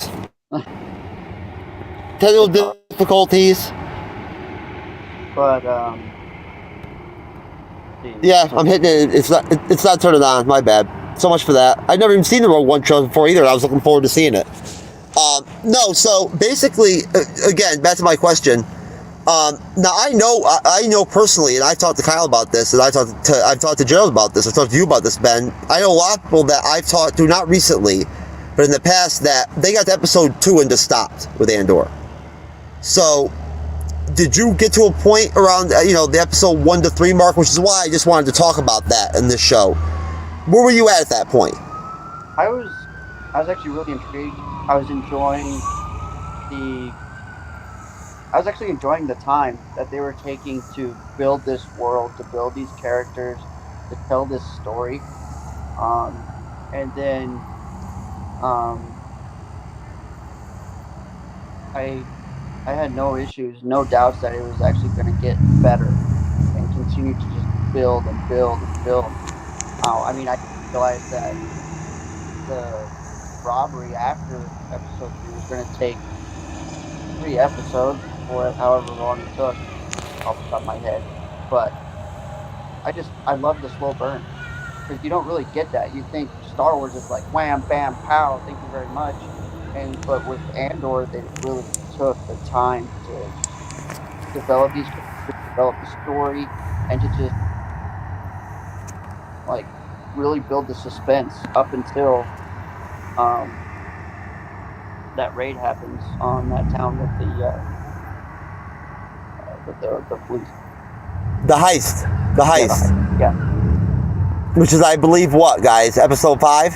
Technical difficulties. But yeah, I'm hitting it. It's not turning on. My bad. So much for that. I've never even seen the Rogue One trailer before either. I was looking forward to seeing it. No, so basically, again, back to my question. Now I know personally, and I've talked to Kyle about this, and I've talked to Gerald about this. I've talked to you about this, Ben. I know a lot of people that I've talked to, not recently, but in the past, that they got to episode 2 and just stopped with Andor. So, did you get to a point around the episode 1 to 3 mark, which is why I just wanted to talk about that in this show? Where were you at that point? I was actually really intrigued. I was actually enjoying the time that they were taking to build this world, to build these characters, to tell this story. And then I had no issues, no doubts that it was actually going to get better and continue to just build and build and build. I mean, I realized that the robbery after episode 3 was going to take 3 episodes, or however long it took, off the top of my head. But I love the slow burn, because you don't really get that. You think Star Wars is like wham, bam, pow, thank you very much. But with Andor, they really took the time to develop these characters, develop the story, and to just like really build the suspense up until that raid happens on that town with the police. The heist. Yeah. Which is, I believe, what, guys? Episode 5?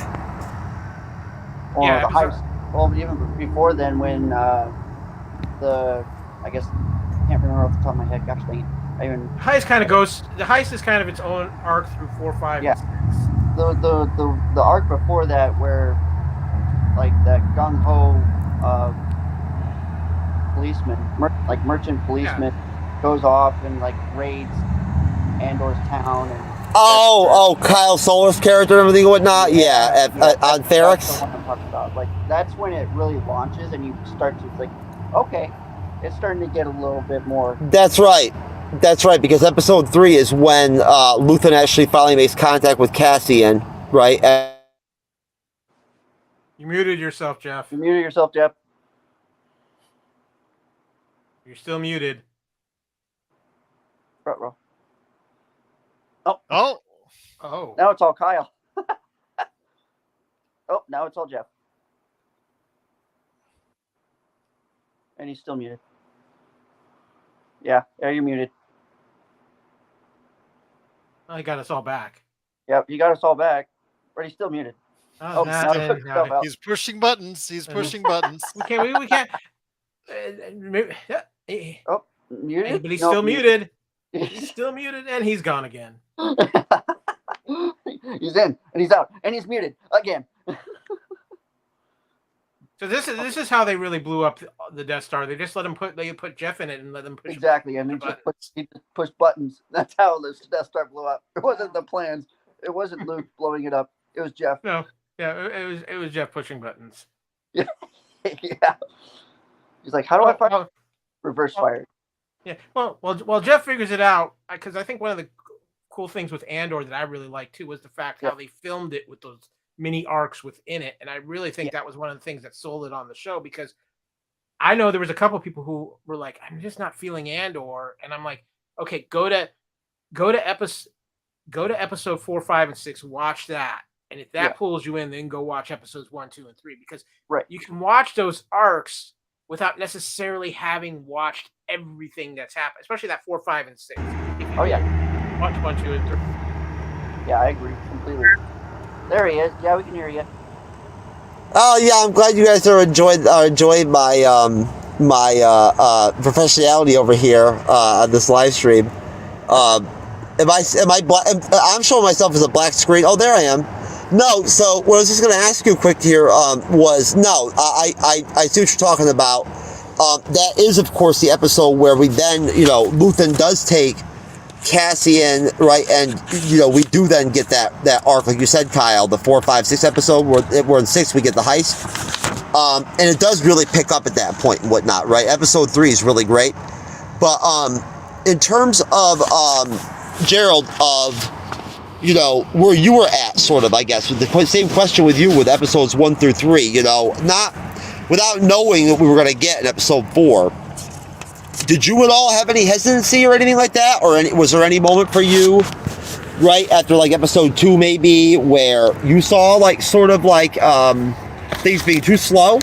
Or Yeah, the heist. Well, even before then, when I guess, I can't remember off the top of my head. Gosh dang it. The heist is kind of its own arc through 4, 5, Yeah. and 6. The arc before that, where like that gung ho policeman, merchant policeman, goes off and like raids Andor's town and. Kyle Solar's character and everything and whatnot. Yeah, on Ferrex. That's the one I'm talking about. Like, that's when it really launches, and you start to think, okay, it's starting to get a little bit more. That's right, because episode 3 is when Luthen actually finally makes contact with Cassian, right? You muted yourself, Jeff. You muted yourself, Jeff. You're still muted. Front row. Oh. Now it's all Kyle. Oh, now it's all Jeff. And he's still muted. Yeah, you're muted. I got us all back. Yep, you got us all back, but he's still muted. Oh, now he took himself out. He's pushing buttons. We can't. Oh, muted? But he's No, still muted. He's still muted, and he's gone again. He's in, and he's out, and he's muted again. So this is how they really blew up the Death Star. They just they put Jeff in it and let them push. Exactly, and he just pushed buttons. That's how the Death Star blew up. It wasn't the plans. It wasn't Luke blowing it up. It was Jeff. No, yeah, it was Jeff pushing buttons. Yeah. He's like, how do I fire? Reverse fire. Yeah. Well, Jeff figures it out, because I think one of the cool things with Andor that I really liked too was the fact how they filmed it with those mini arcs within it, and I really think that was one of the things that sold it on the show, because I know there was a couple people who were like, I'm just not feeling Andor, and I'm like, okay, go to episode 4, 5, and 6, watch that, and if that pulls you in, then go watch episodes 1, 2, and 3, because you can watch those arcs without necessarily having watched everything that's happened, especially that 4, 5, and 6. Watch 1, 2, and 3. Yeah, I agree completely. There he is. Yeah, we can hear you. Oh yeah, I'm glad you guys are enjoying my professionality over here on this live stream. Am I black? I'm showing myself as a black screen. Oh, there I am. No, so what I was just going to ask you quick here was, no, I see what you're talking about. That is, of course, the episode where we then, Luthen does take Cassian, right, and, we do then get that arc, like you said, Kyle, the 4, 5, 6 episode, where in 6 we get the heist. And it does really pick up at that point and whatnot, right? Episode 3 is really great. But in terms of, Gerald, of, where you were at, sort of, I guess, with the same question with you with episodes 1 through 3, not without knowing what we were going to get in episode 4. Did you at all have any hesitancy or anything like that? Or was there any moment for you, right after like episode 2 maybe, where you saw like sort of like things being too slow?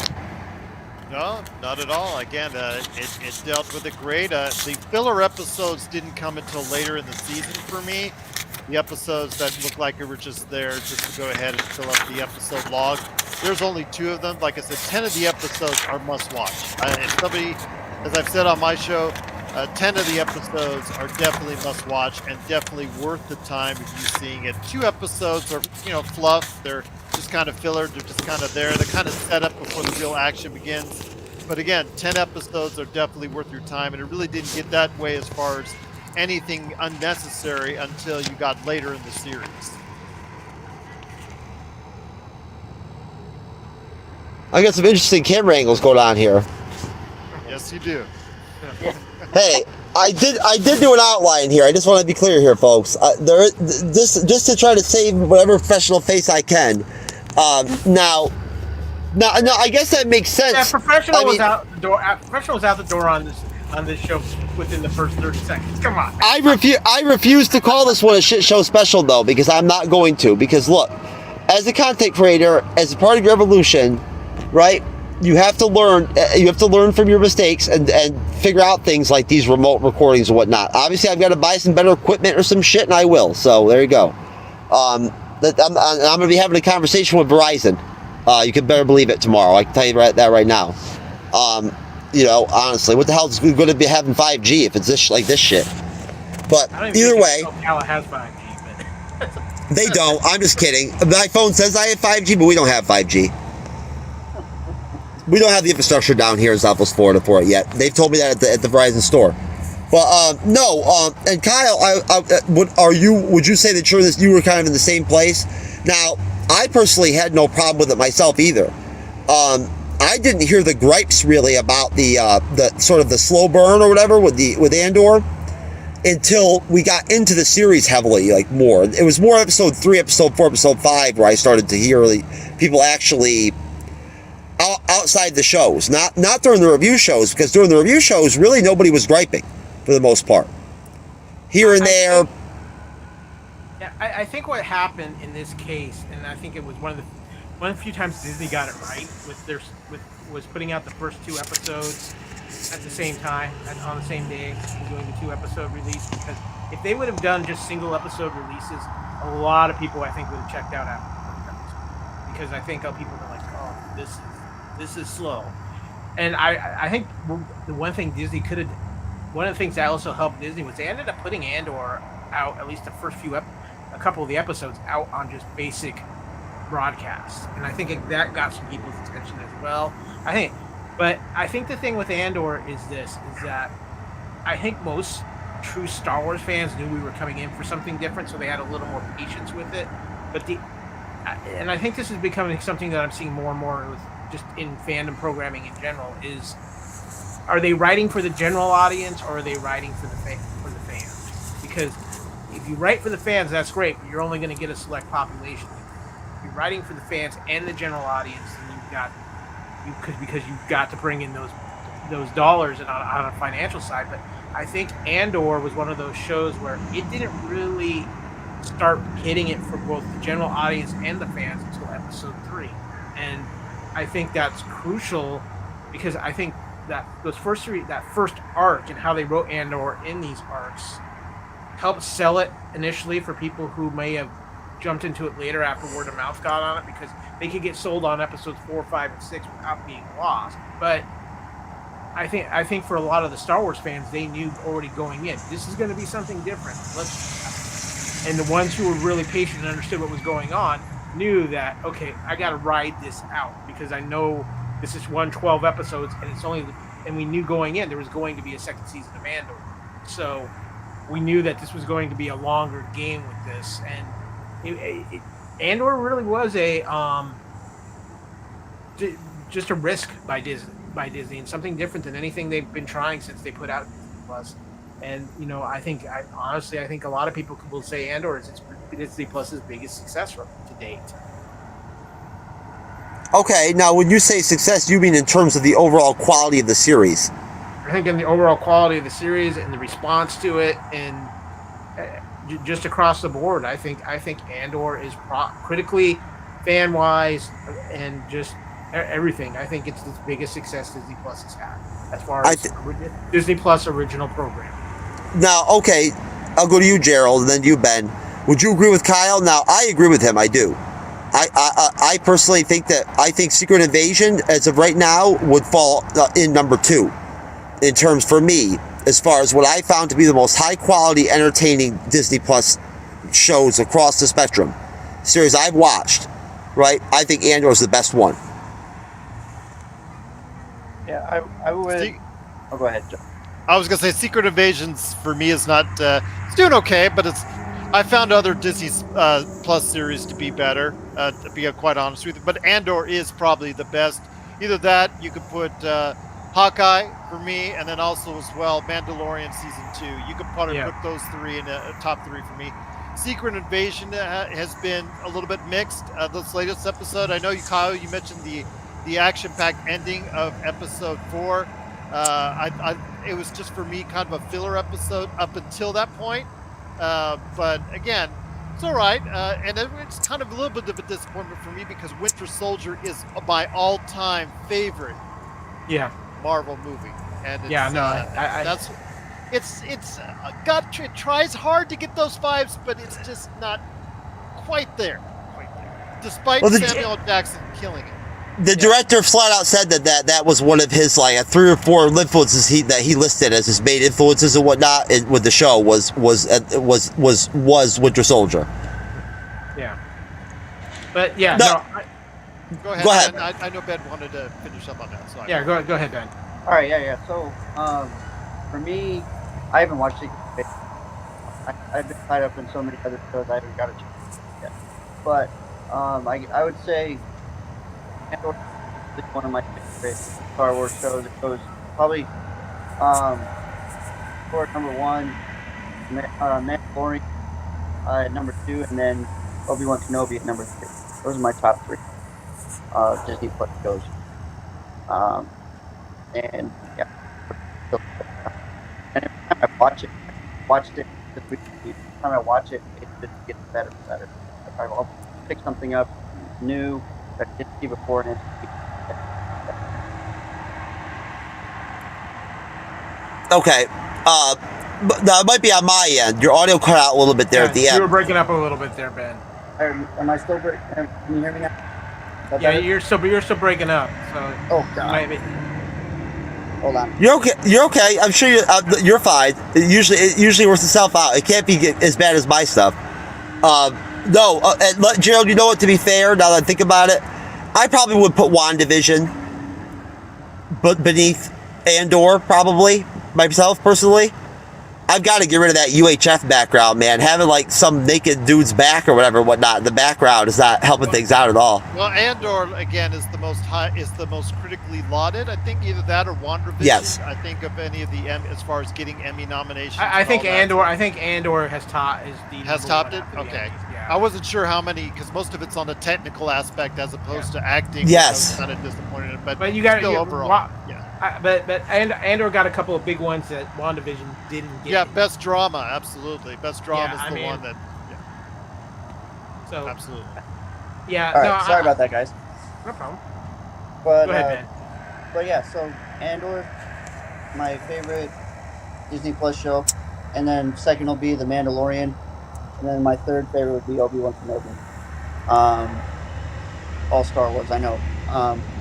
No, not at all. Again, it dealt with it great. The filler episodes didn't come until later in the season for me. The episodes that looked like they were just there just to go ahead and fill up the episode log. There's only 2 of them. Like I said, 10 of the episodes are must watch. If somebody, as I've said on my show, 10 of the episodes are definitely must watch and definitely worth the time of you seeing it. 2 episodes are, fluff. They're just kind of filler. They're just kind of there. They're kind of set up before the real action begins. But again, 10 episodes are definitely worth your time, and it really didn't get that way as far as anything unnecessary until you got later in the series. I got some interesting camera angles going on here. Yes, you do. Hey, I did do an outline here. I just want to be clear here, folks. Just to try to save whatever professional face I can. Now, I guess that makes sense. Yeah, professional was out the door. Professional was out the door on this show within the first 30 seconds. Come on. I refuse to call this one a shit show special though, because I'm not going to. Because look, as a content creator, as a part of your evolution, right? You have to learn. You have to learn from your mistakes and figure out things like these remote recordings and whatnot. Obviously, I've got to buy some better equipment or some shit, and I will. So there you go. I'm going to be having a conversation with Verizon. You can better believe it tomorrow. I can tell you that right now. Honestly, what the hell is going to be having 5G if it's this shit? But either way, Ocala has 5G, but they don't. I'm just kidding. My phone says I have 5G, but we don't have 5G. We don't have the infrastructure down here in Southwest Florida for it yet. They've told me that at the Verizon store. But no. And Kyle, would you say that you were kind of in the same place? Now, I personally had no problem with it myself either. I didn't hear the gripes really about the sort of the slow burn or whatever with Andor until we got into the series heavily, like more. It was more episode 3, episode 4, episode 5 where I started to hear people actually outside the shows, not during the review shows, because during the review shows really nobody was griping for the most part. Here and there. I think what happened in this case, and I think it was one of the few times Disney got it right was putting out the first 2 episodes at the same time on the same day and doing the 2-episode release. Because if they would have done just single episode releases, a lot of people I think would have checked out after the first episode. Because I think people are like, oh, this is slow. And I think the one thing Disney could have, one of the things that also helped Disney was they ended up putting Andor out, at least the first a couple of the episodes out on just basic broadcasts, and I think that got some people's attention as well. But I think the thing with Andor is that I think most true Star Wars fans knew we were coming in for something different, so they had a little more patience with it. And I think this is becoming something that I'm seeing more and more with just in fandom programming in general is, are they writing for the general audience or are they writing for the fans? Because if you write for the fans, that's great, but you're only going to get a select population. If you're writing for the fans and the general audience, then because you've got to bring in those dollars and on a financial side. But I think Andor was one of those shows where it didn't really start hitting it for both the general audience and the fans until episode 3. And I think that's crucial because I think that that first arc and how they wrote Andor in these arcs helped sell it initially for people who may have jumped into it later after word of mouth got on it, because they could get sold on episodes 4, 5, and 6 without being lost. But I think for a lot of the Star Wars fans, they knew already going in, this is going to be something different. And the ones who were really patient and understood what was going on knew that, okay, I got to ride this out because I know this is 12 episodes, and we knew going in there was going to be a second season of Andor, so we knew that this was going to be a longer game with this, and Andor really was just a risk by Disney, and something different than anything they've been trying since they put out Disney Plus. And I think a lot of people will say Andor is Disney Plus's biggest success to date. Okay, now when you say success, you mean in terms of the overall quality of the series? I think in the overall quality of the series and the response to it, and just across the board, I think Andor is critically, fan wise, and just everything. I think it's the biggest success Disney Plus has had as far as Disney Plus original programming. Now, okay, I'll go to you, Gerald, and then you, Ben. Would you agree with Kyle? Now, I agree with him. I do. I personally think Secret Invasion, as of right now, would fall in number 2 in terms, for me, as far as what I found to be the most high-quality, entertaining Disney Plus shows across the spectrum. Series I've watched, right? I think Andor is the best one. Yeah, I would. Oh, go ahead, John. I was gonna say Secret Invasions for me is not. It's doing okay, but I found other Disney Plus series to be better. To be quite honest with you, but Andor is probably the best. Either that, you could put Hawkeye for me, and then also as well Mandalorian season 2. You could probably put those 3 in top 3 for me. Secret Invasion has been a little bit mixed. This latest episode, I know you, Kyle, you mentioned the action-packed ending of episode 4. It was just for me kind of a filler episode up until that point. But again, it's all right. And it's kind of a little bit of a disappointment for me because Winter Soldier is my all-time favorite Marvel movie. And it's, it tries hard to get those 5s, but it's just not quite there. Despite Samuel Jackson killing it. The director flat out said that was one of his 3 or 4 influences that he listed as his main influences and whatnot with the show was Winter Soldier. Yeah, but yeah, go ahead. Go ahead. Ben. I know Ben wanted to finish up on that. So go ahead, Ben. All right, yeah. So, for me, I haven't watched it. I've been tied up in so many other shows I haven't got a chance yet. But I would say Andor is one of my favorite Star Wars shows. It goes probably for number 1, Mandalorian at number 2, and then Obi-Wan Kenobi at number 3. Those are my top 3 Disney Plus shows. And yeah, and every time I watched it this week. Every time I watch it, it just gets better and better. Like I'll pick something up new that I didn't see before, and okay. But that might be on my end. Your audio cut out a little bit there at the end. You were breaking up a little bit there, Ben. Am I still breaking? Can you hear me now? Yeah, you're still breaking up. So oh God. Maybe. Hold on. You're okay. You're okay. I'm sure you're fine. It usually works itself out. It can't be as bad as my stuff. No, Gerald. You know what? To be fair, now that I think about it, I probably would put WandaVision, but beneath Andor, probably myself personally. I've got to get rid of that UHF background, man. Having like some naked dude's back or whatever, whatnot, in the background is not helping things out at all. Well, Andor again is the most critically lauded. I think either that or WandaVision. Yes. I think of any of the as far as getting Emmy nominations. I think Andor has topped it. Okay. Yeah. I wasn't sure how many because most of it's on the technical aspect as opposed to acting. Yes. I was kind of disappointed, but you got still overall. But Andor got a couple of big ones that WandaVision didn't get. Yeah, best drama, absolutely. Best drama is the one that. Yeah. So absolutely. Yeah. All right. Sorry about that, guys. No problem. But, go ahead, Ben. But yeah, so Andor, my favorite Disney Plus show, and then second will be The Mandalorian, and then my third favorite would be Obi-Wan Kenobi. All Star Wars, I know.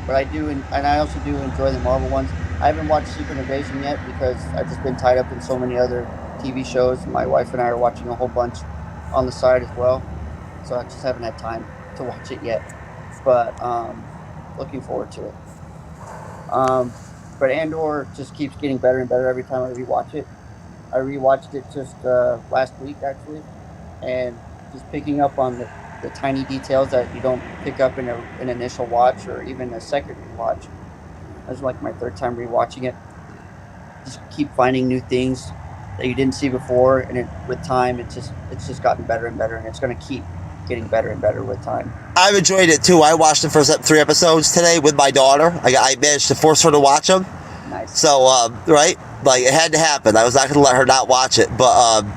But I do, and I also do enjoy the Marvel ones. I haven't watched Secret Invasion yet because I've just been tied up in so many other TV shows. My wife and I are watching a whole bunch on the side as well, so I just haven't had time to watch it yet. But looking forward to it. But Andor just keeps getting better and better every time I rewatch it. I rewatched it just last week actually, and just picking up on the tiny details that you don't pick up in an initial watch or even a second watch. This is like my third time rewatching it. Just keep finding new things that you didn't see before, and with time, it's just gotten better and better, and it's going to keep getting better and better with time. I've enjoyed it too. I watched the first 3 episodes today with my daughter. I managed to force her to watch them. Nice. So, right, like it had to happen. I was not going to let her not watch it, but and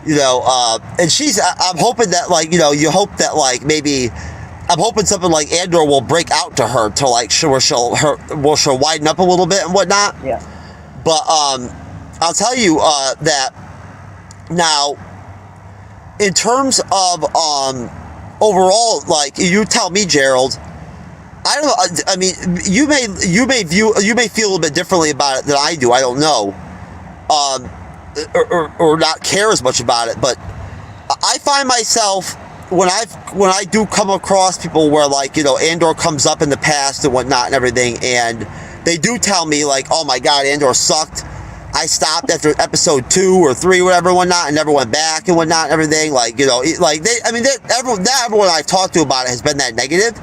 I'm hoping that you hope that maybe. I'm hoping something like Andor will break out to her to she'll widen up a little bit and whatnot. Yeah. But I'll tell you that now, in terms of overall, you tell me, Gerald. I don't know. I mean, you may feel a little bit differently about it than I do. I don't know, or not care as much about it. But I find myself. When I do come across people where Andor comes up in the past and whatnot and everything, and they do tell me oh my God, Andor sucked. I stopped after episode 2 or 3, whatever, and whatnot, and never went back and whatnot and everything. Everyone I've talked to about it has been that negative,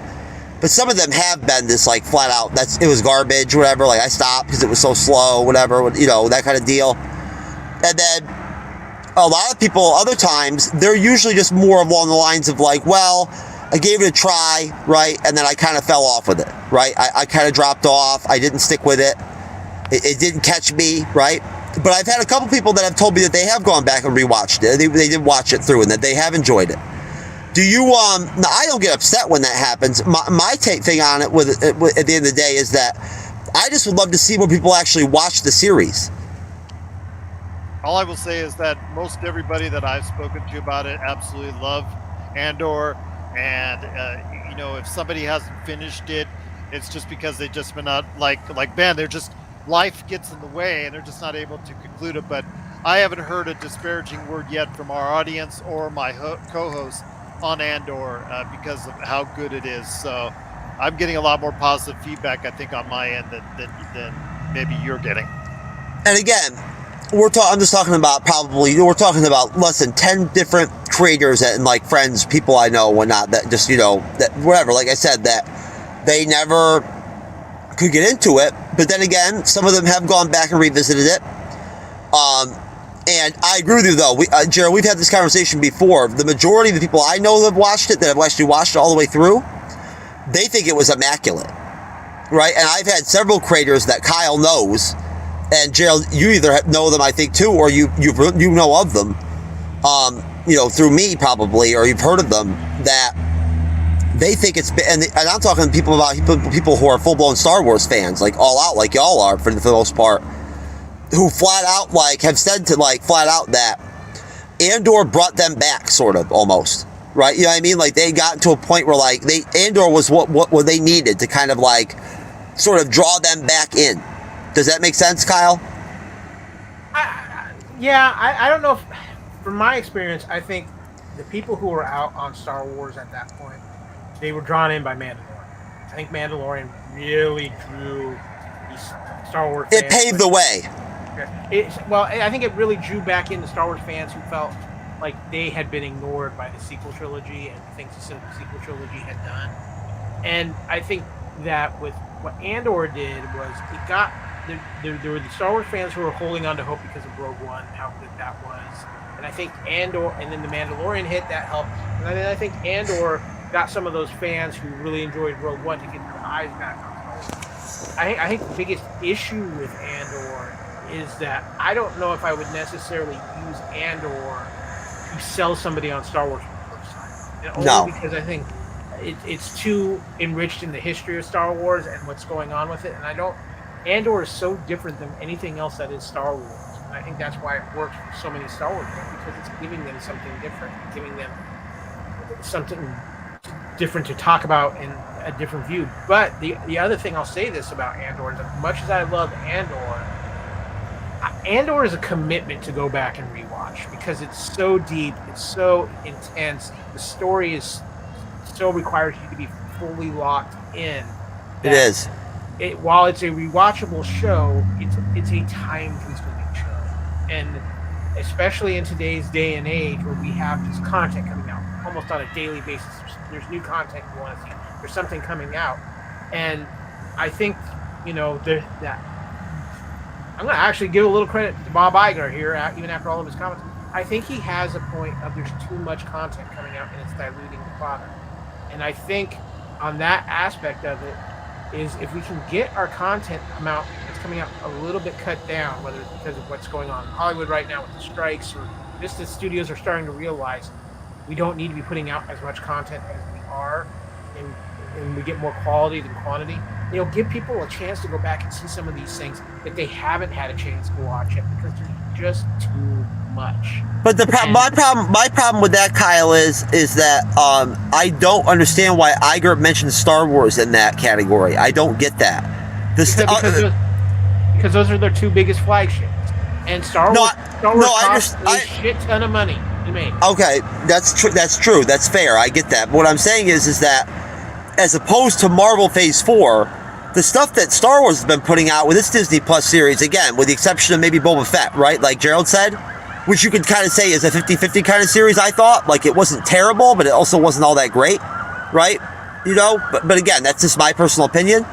but some of them have been this flat out it was garbage, whatever. I stopped because it was so slow, whatever, that kind of deal. And then. A lot of people, other times, they're usually just more along the lines of well, I gave it a try, right? And then I kind of fell off with it, right? I kind of dropped off. I didn't stick with it. It didn't catch me, right? But I've had a couple people that have told me that they have gone back and rewatched it. They did watch it through and that they have enjoyed it. Do you, now I don't get upset when that happens. My thing on it at the end of the day is that I just would love to see more people actually watch the series. All I will say is that most everybody that I've spoken to about it absolutely love Andor, and if somebody hasn't finished it, it's just because they just been not like Ben. They're just life gets in the way, and they're just not able to conclude it. But I haven't heard a disparaging word yet from our audience or my co-host on Andor because of how good it is. So I'm getting a lot more positive feedback, I think, on my end than maybe you're getting. And again. I'm just talking about we're talking about less than 10 different creators and friends, people I know and whatnot that just, that whatever, like I said, that they never could get into it. But then again, some of them have gone back and revisited it. And I agree with you though. Gerald, we've had this conversation before. The majority of the people I know that have watched it, that have actually watched it all the way through, they think it was immaculate. Right? And I've had several creators that Kyle knows. And Gerald, you either know them, I think, too, or you know of them, through me probably, or you've heard of them, that they think it's, and I'm talking people who are full-blown Star Wars fans, all out, like y'all are for the most part, who flat out, have said to, flat out that Andor brought them back, sort of, almost, right? You know what I mean? They got to a point where, Andor was what they needed to kind of, sort of draw them back in. Does that make sense, Kyle? I don't know if, from my experience, I think the people who were out on Star Wars at that point, they were drawn in by Mandalorian. I think Mandalorian really drew these Star Wars fans. It paved the way. I think it really drew back in the Star Wars fans who felt like they had been ignored by the sequel trilogy and the things the sequel trilogy had done. And I think that with what Andor did was it got... There were the Star Wars fans who were holding on to hope because of Rogue One, how good that was. And I think Andor, and then the Mandalorian hit, that helped. And then I think Andor got some of those fans who really enjoyed Rogue One to get their eyes back on Star Wars. I think the biggest issue with Andor is that I don't know if I would necessarily use Andor to sell somebody on Star Wars for the first time. And only because I think it's too enriched in the history of Star Wars and what's going on with it. And Andor is so different than anything else that is Star Wars. And I think that's why it works for so many Star Wars fans, because it's giving them something different, giving them something different to talk about in a different view. But the other thing I'll say this about Andor is, as much as I love Andor is a commitment to go back and rewatch because it's so deep, it's so intense. The story is so requires you to be fully locked in. It is. While it's a rewatchable show, it's a time-consuming show, and especially in today's day and age where we have this content coming out almost on a daily basis. There's new content you want to see. There's something coming out, and I think that I'm going to actually give a little credit to Bob Iger here, even after all of his comments. I think he has a point of there's too much content coming out and it's diluting the product. And I think on that aspect of it is if we can get our content amount that's coming out a little bit cut down, whether it's because of what's going on in Hollywood right now with the strikes, or just the studios are starting to realize we don't need to be putting out as much content as we are, and we get more quality than quantity. Give people a chance to go back and see some of these things that they haven't had a chance to watch yet because there's just too much. But my problem with that, Kyle, is that I don't understand why Iger mentioned Star Wars in that category. I don't get that. Because those are their two biggest flagships, and Star Wars costs a shit ton of money to make. Okay, that's true. That's fair. I get that. But what I'm saying is that as opposed to Marvel Phase 4, the stuff that Star Wars has been putting out with its Disney Plus series, again, with the exception of maybe Boba Fett, right? Like Gerald said, which you could kind of say is a 50-50 kind of series, I thought. Like, it wasn't terrible, but it also wasn't all that great, right? But again, that's just my personal opinion.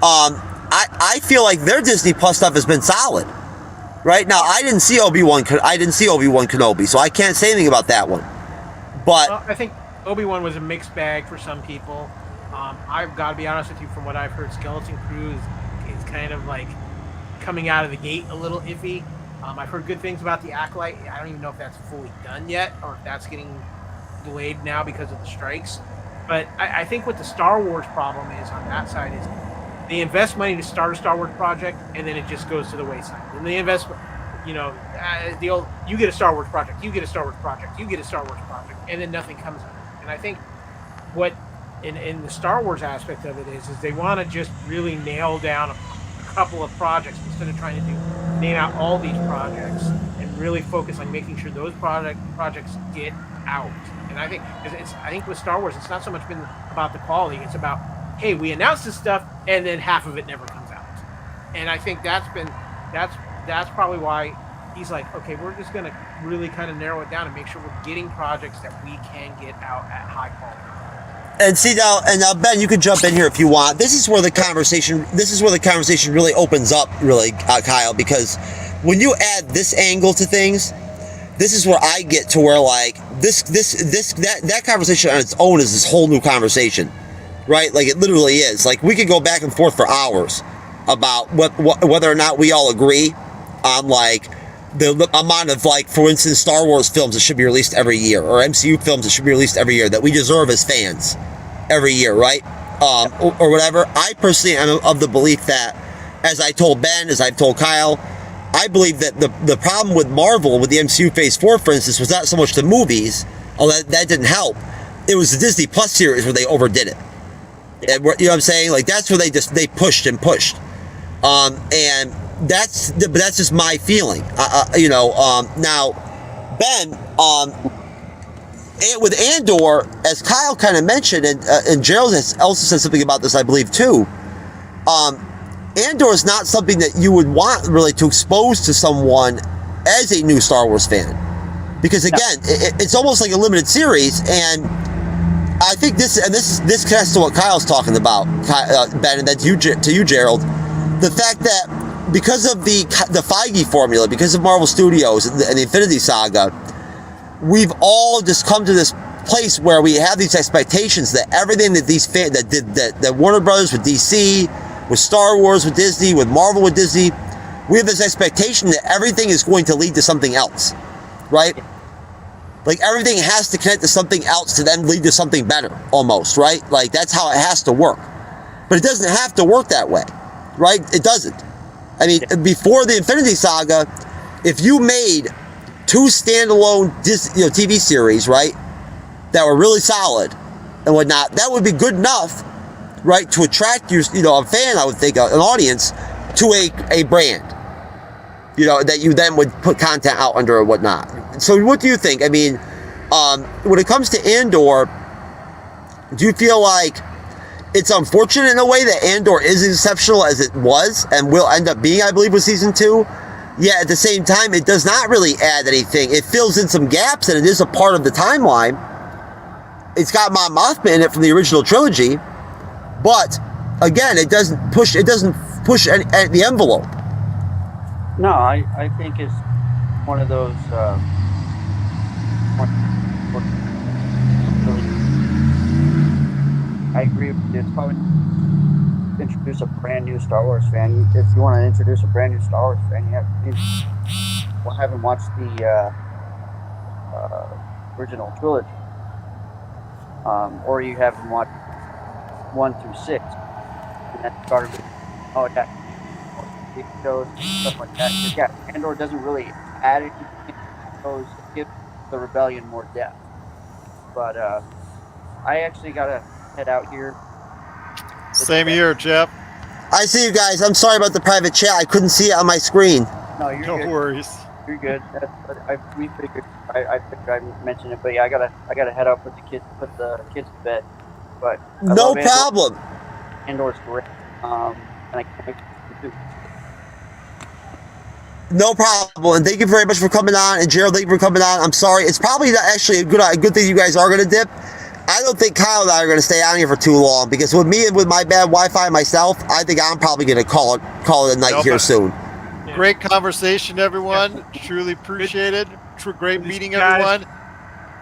I feel like their Disney Plus stuff has been solid, right? Now, I didn't see Obi-Wan Kenobi, so I can't say anything about that one. But I think Obi-Wan was a mixed bag for some people. I've got to be honest with you, from what I've heard, Skeleton Crew is kind of like coming out of the gate a little iffy. I've heard good things about the Acolyte. I don't even know if that's fully done yet or if that's getting delayed now because of the strikes. But I think what the Star Wars problem is on that side is they invest money to start a Star Wars project and then it just goes to the wayside. And they invest, the old, you get a Star Wars project, you get a Star Wars project, you get a Star Wars project, and then nothing comes of it. And I think what in the Star Wars aspect of it is they want to just really nail down a couple of projects instead of trying to name out all these projects and really focus on making sure those projects get out. And I think with Star Wars, it's not so much been about the quality; it's about, hey, we announced this stuff and then half of it never comes out. And I think that's probably why he's like, okay, we're just going to really kind of narrow it down and make sure we're getting projects that we can get out at high quality. And see now, Ben, you can jump in here if you want. This is where the conversation really opens up, really, Kyle, because when you add this angle to things, this is where I get to where like that conversation on its own is this whole new conversation, right? Like it literally is. Like we could go back and forth for hours about whether or not we all agree on like the amount of, like, for instance, Star Wars films that should be released every year, or MCU films that should be released every year that we deserve as fans every year, right? Or whatever. I personally am of the belief that, as I told Ben, as I've told Kyle, I believe that the problem with Marvel, with the MCU Phase 4, for instance, was not so much the movies, although that didn't help. It was the Disney Plus series where they overdid it. And, you know what I'm saying? Like, that's where they pushed and pushed. And that's just my feeling. Now, Ben, with Andor, as Kyle kind of mentioned, and Gerald has also said something about this, I believe, too. Andor is not something that you would want really to expose to someone as a new Star Wars fan, because again, it's almost like a limited series, and I think this connects to what Kyle's talking about, Ben, and then to you, Gerald. The fact that because of the Feige formula, because of Marvel Studios and the Infinity Saga, we've all just come to this place where we have these expectations that everything that these fans that Warner Brothers with DC, with Star Wars with Disney, with Marvel with Disney, we have this expectation that everything is going to lead to something else, right? Like everything has to connect to something else to then lead to something better, almost, right? Like that's how it has to work. But it doesn't have to work that way, right? It doesn't. I mean, before the Infinity Saga, if you made 2 standalone TV series, right, that were really solid, and whatnot, that would be good enough, right, to attract a fan, I would think, an audience to a brand, that you then would put content out under or whatnot. So what do you think? I mean, when it comes to Andor, do you feel like it's unfortunate in a way that Andor is as exceptional as it was and will end up being, I believe, with season 2? Yeah, at the same time, it does not really add anything. It fills in some gaps, and it is a part of the timeline. It's got Mon Mothma in it from the original trilogy, but again, it doesn't push the envelope. No, I think it's one of those. I agree with you. It's probably introduce a brand new Star Wars fan. If you want to introduce a brand new Star Wars fan, you haven't watched the original trilogy, or you haven't watched 1 through 6, and that started with shows stuff like that. Yeah, Andor doesn't really add anything. It gives the rebellion more depth. But I actually gotta head out here. Same here, Jeff. I see you guys. I'm sorry about the private chat. I couldn't see it on my screen. No, you're No good. worries. You're good. I figured I mentioned it, but yeah, I gotta head out, put the kids to bed. But No problem. Andor's great. And I can't wait to do. No problem. And thank you very much for coming on. And Gerald, thank you for coming on. I'm sorry. It's probably not actually a good thing you guys are going to dip. I don't think Kyle and I are going to stay on here for too long, because with me and with my bad Wi-Fi myself, I think I'm probably going to call it a night here soon. Yeah. Great conversation, everyone. Truly appreciate it. Great meeting, everyone.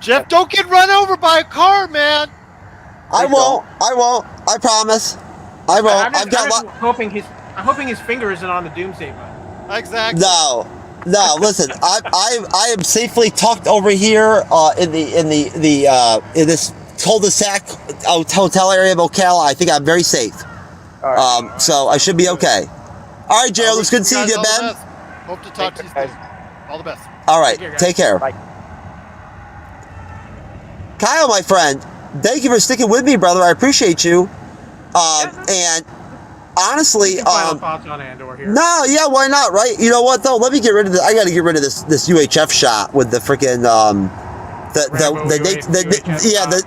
Jeff, don't get run over by a car, man. I won't. I promise. I won't. I'm hoping his finger isn't on the doomsday button. Exactly. No. Listen, I am safely tucked over here in this cul-de-sac hotel area of Ocala. I think I'm very safe. All right. So I should be okay. All right, Gerald, it's good seeing you, Ben. Hope to talk to you soon. All the best. All right, take care. Bye. Kyle, my friend, thank you for sticking with me, brother. I appreciate you. And honestly, Final thoughts on Andor here. no, yeah, why not, right? You know what though? Let me get rid of I got to get rid of this UHF shot with the freaking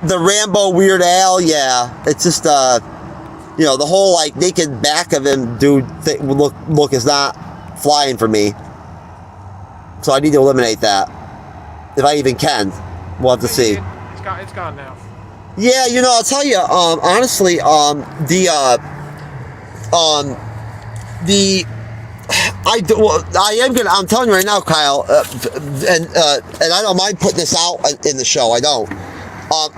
the Rambo Weird Al. Yeah, it's just the whole like naked back of him, dude. Look is not flying for me. So I need to eliminate that if I even can. We'll have to see. It's gone now. Yeah, I'll tell you, honestly, I'm telling you right now, Kyle, and I don't mind putting this out in the show. I don't.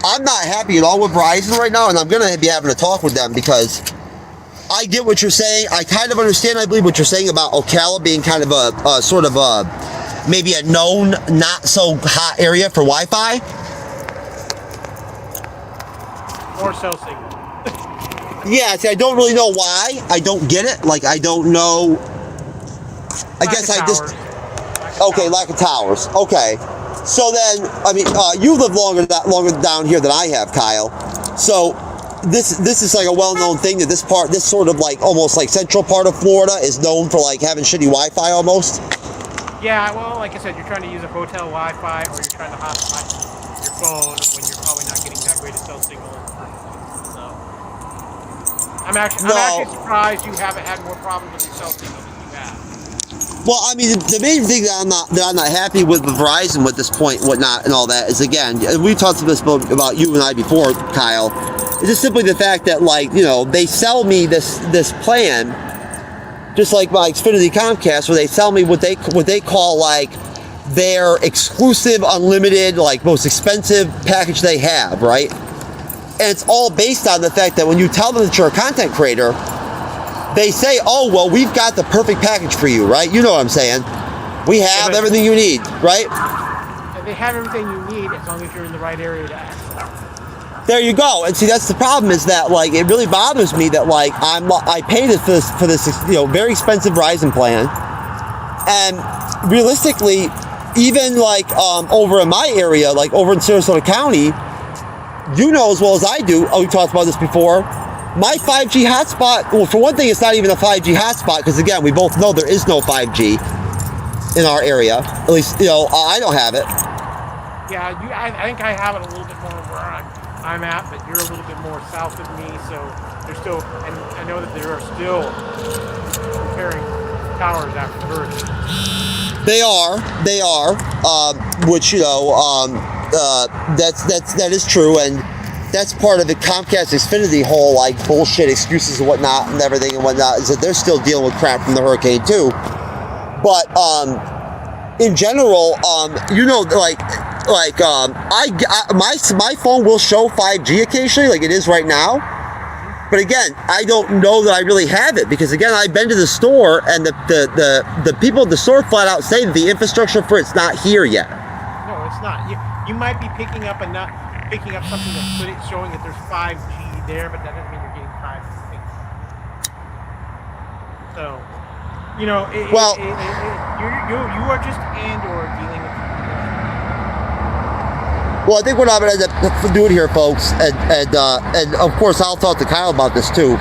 I'm not happy at all with Verizon right now, and I'm gonna be having a talk with them, because I get what you're saying. I kind of understand, I believe, what you're saying about Ocala being kind of a sort of maybe a known, not so hot area for Wi-Fi. Or cell signal. Yeah, see, I don't really know why. I don't get it. Like, I don't know. Lack of towers. Okay. So then, I mean, you live longer down here than I have, Kyle. So this is like a well-known thing that this sort of like almost like central part of Florida is known for like having shitty Wi-Fi almost. Yeah, well, like I said, you're trying to use a hotel Wi-Fi, or you're trying to hotspot your phone when you're probably not getting that great a cell signal in the first place. So I'm actually surprised you haven't had more problems with your cell signal than you have. Well, I mean, the main thing that I'm not happy with Verizon at this point, whatnot, and all that is, again, we've talked about you and I before, Kyle. It's just simply the fact that, like, they sell me this plan, just like my Xfinity Comcast, where they sell me what they call like their exclusive, unlimited, like most expensive package they have, right? And it's all based on the fact that when you tell them that you're a content creator, they say, oh, well, we've got the perfect package for you, right? You know what I'm saying? We have everything you need, right? They have everything you need as long as you're in the right area to access. There you go. And see, that's the problem, is that, like, it really bothers me that, like, I paid for this very expensive Verizon plan, and realistically, even like over in my area, like over in Sarasota County, you know as well as I do, we talked about this before, my 5G hotspot, well, for one thing, it's not even a 5G hotspot, because again, we both know there is no 5G in our area. At least, I don't have it. Yeah, I think I have it a little bit more where I'm at, but you're a little bit more south of me, so there's still, and I know that there are still repairing towers after hurricane. They are, which that is true, and that's part of the Comcast Xfinity whole like bullshit excuses and whatnot and everything and whatnot, is that they're still dealing with crap from the hurricane too. But in general, my phone will show 5G occasionally, like it is right now. But again, I don't know that I really have it, because again, I've been to the store and the people at the store flat out say that the infrastructure for it's not here yet. No, it's not. You might be picking up something that's showing that there's 5G there, but that doesn't mean you're getting 5G. So, you are just Andor dealing with. Well, I think what I'm going to end up doing here, folks, and of course I'll talk to Kyle about this too,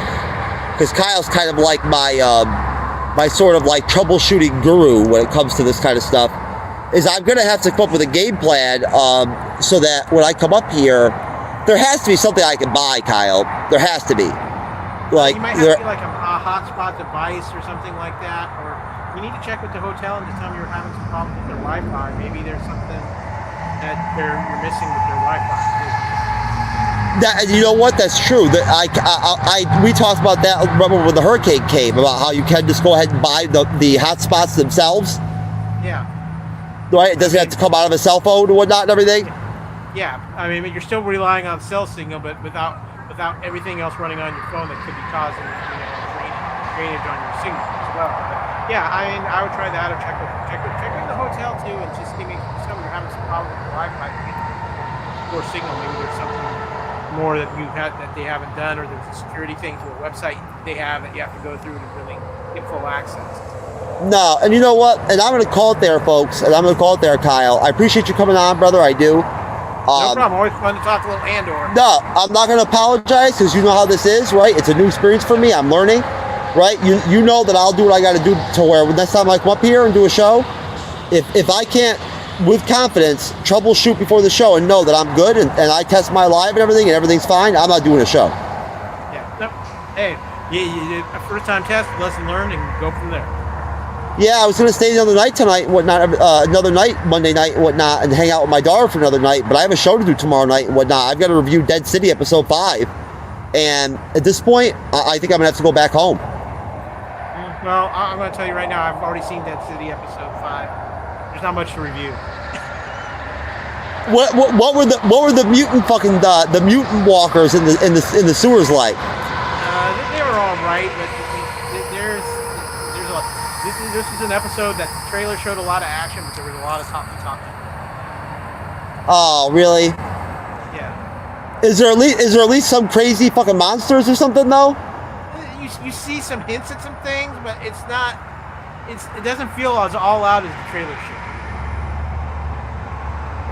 because Kyle's kind of like my sort of like troubleshooting guru when it comes to this kind of stuff, is I'm going to have to come up with a game plan so that when I come up here, there has to be something I can buy, Kyle. There has to be. Like, you might have to get like a hotspot device or something like that, or you need to check with the hotel and just tell them you're having some problems with their Wi-Fi. Maybe there's something that you're missing with their Wi-Fi too. You know what? That's true. That we talked about that. Remember when the hurricane came, about how you can just go ahead and buy the hotspots themselves. Yeah. Right. It doesn't have to come out of a cell phone and whatnot and everything. Yeah. I mean, you're still relying on cell signal, but without everything else running on your phone that could be causing drainage on your signal as well. But yeah, I mean, I would try that, or check with the hotel too, and just give me some. You're having some problem with the Wi-Fi to get more signal. Maybe there's something more that they haven't done, or there's a security thing to a website they have that you have to go through to really get full access. No, and you know what? And I'm going to call it there, folks. And I'm going to call it there, Kyle. I appreciate you coming on, brother. I do. No problem. Always fun to talk a little Andor. No, I'm not going to apologize, because you know how this is, right? It's a new experience for me. I'm learning, right? You know that I'll do what I got to do to where next time I come up here and do a show, if I can't, with confidence, troubleshoot before the show and know that I'm good and I test my live and everything's fine, I'm not doing a show. Yeah. No. Hey, you a first time test, lesson learned, and go from there. Yeah, I was going to stay another night tonight, whatnot, another night, Monday night, and whatnot, and hang out with my daughter for another night, but I have a show to do tomorrow night and whatnot. I've got to review Dead City episode 5, and at this point, I think I'm going to have to go back home. Well, I'm going to tell you right now, I've already seen Dead City episode 5. There's not much to review. What were the mutant fucking the mutant walkers in the sewers like? They were all right, but there's a lot. This is an episode that the trailer showed a lot of action, but there was a lot of talking. Oh, really? Yeah. Is there at least some crazy fucking monsters or something though? You see some hints at some things, but it's not. It doesn't feel as all out as the trailer showed.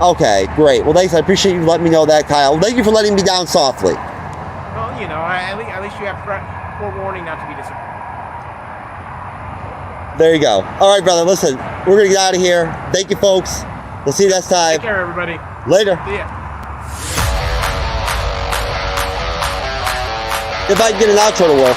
Okay, great. Well, thanks. I appreciate you letting me know that, Kyle. Thank you for letting me down softly. Well, at least you have forewarning not to be disappointed. There you go. All right, brother. Listen, we're going to get out of here. Thank you, folks. We'll see you next time. Take care, everybody. Later. See ya. If I can get an outro to work.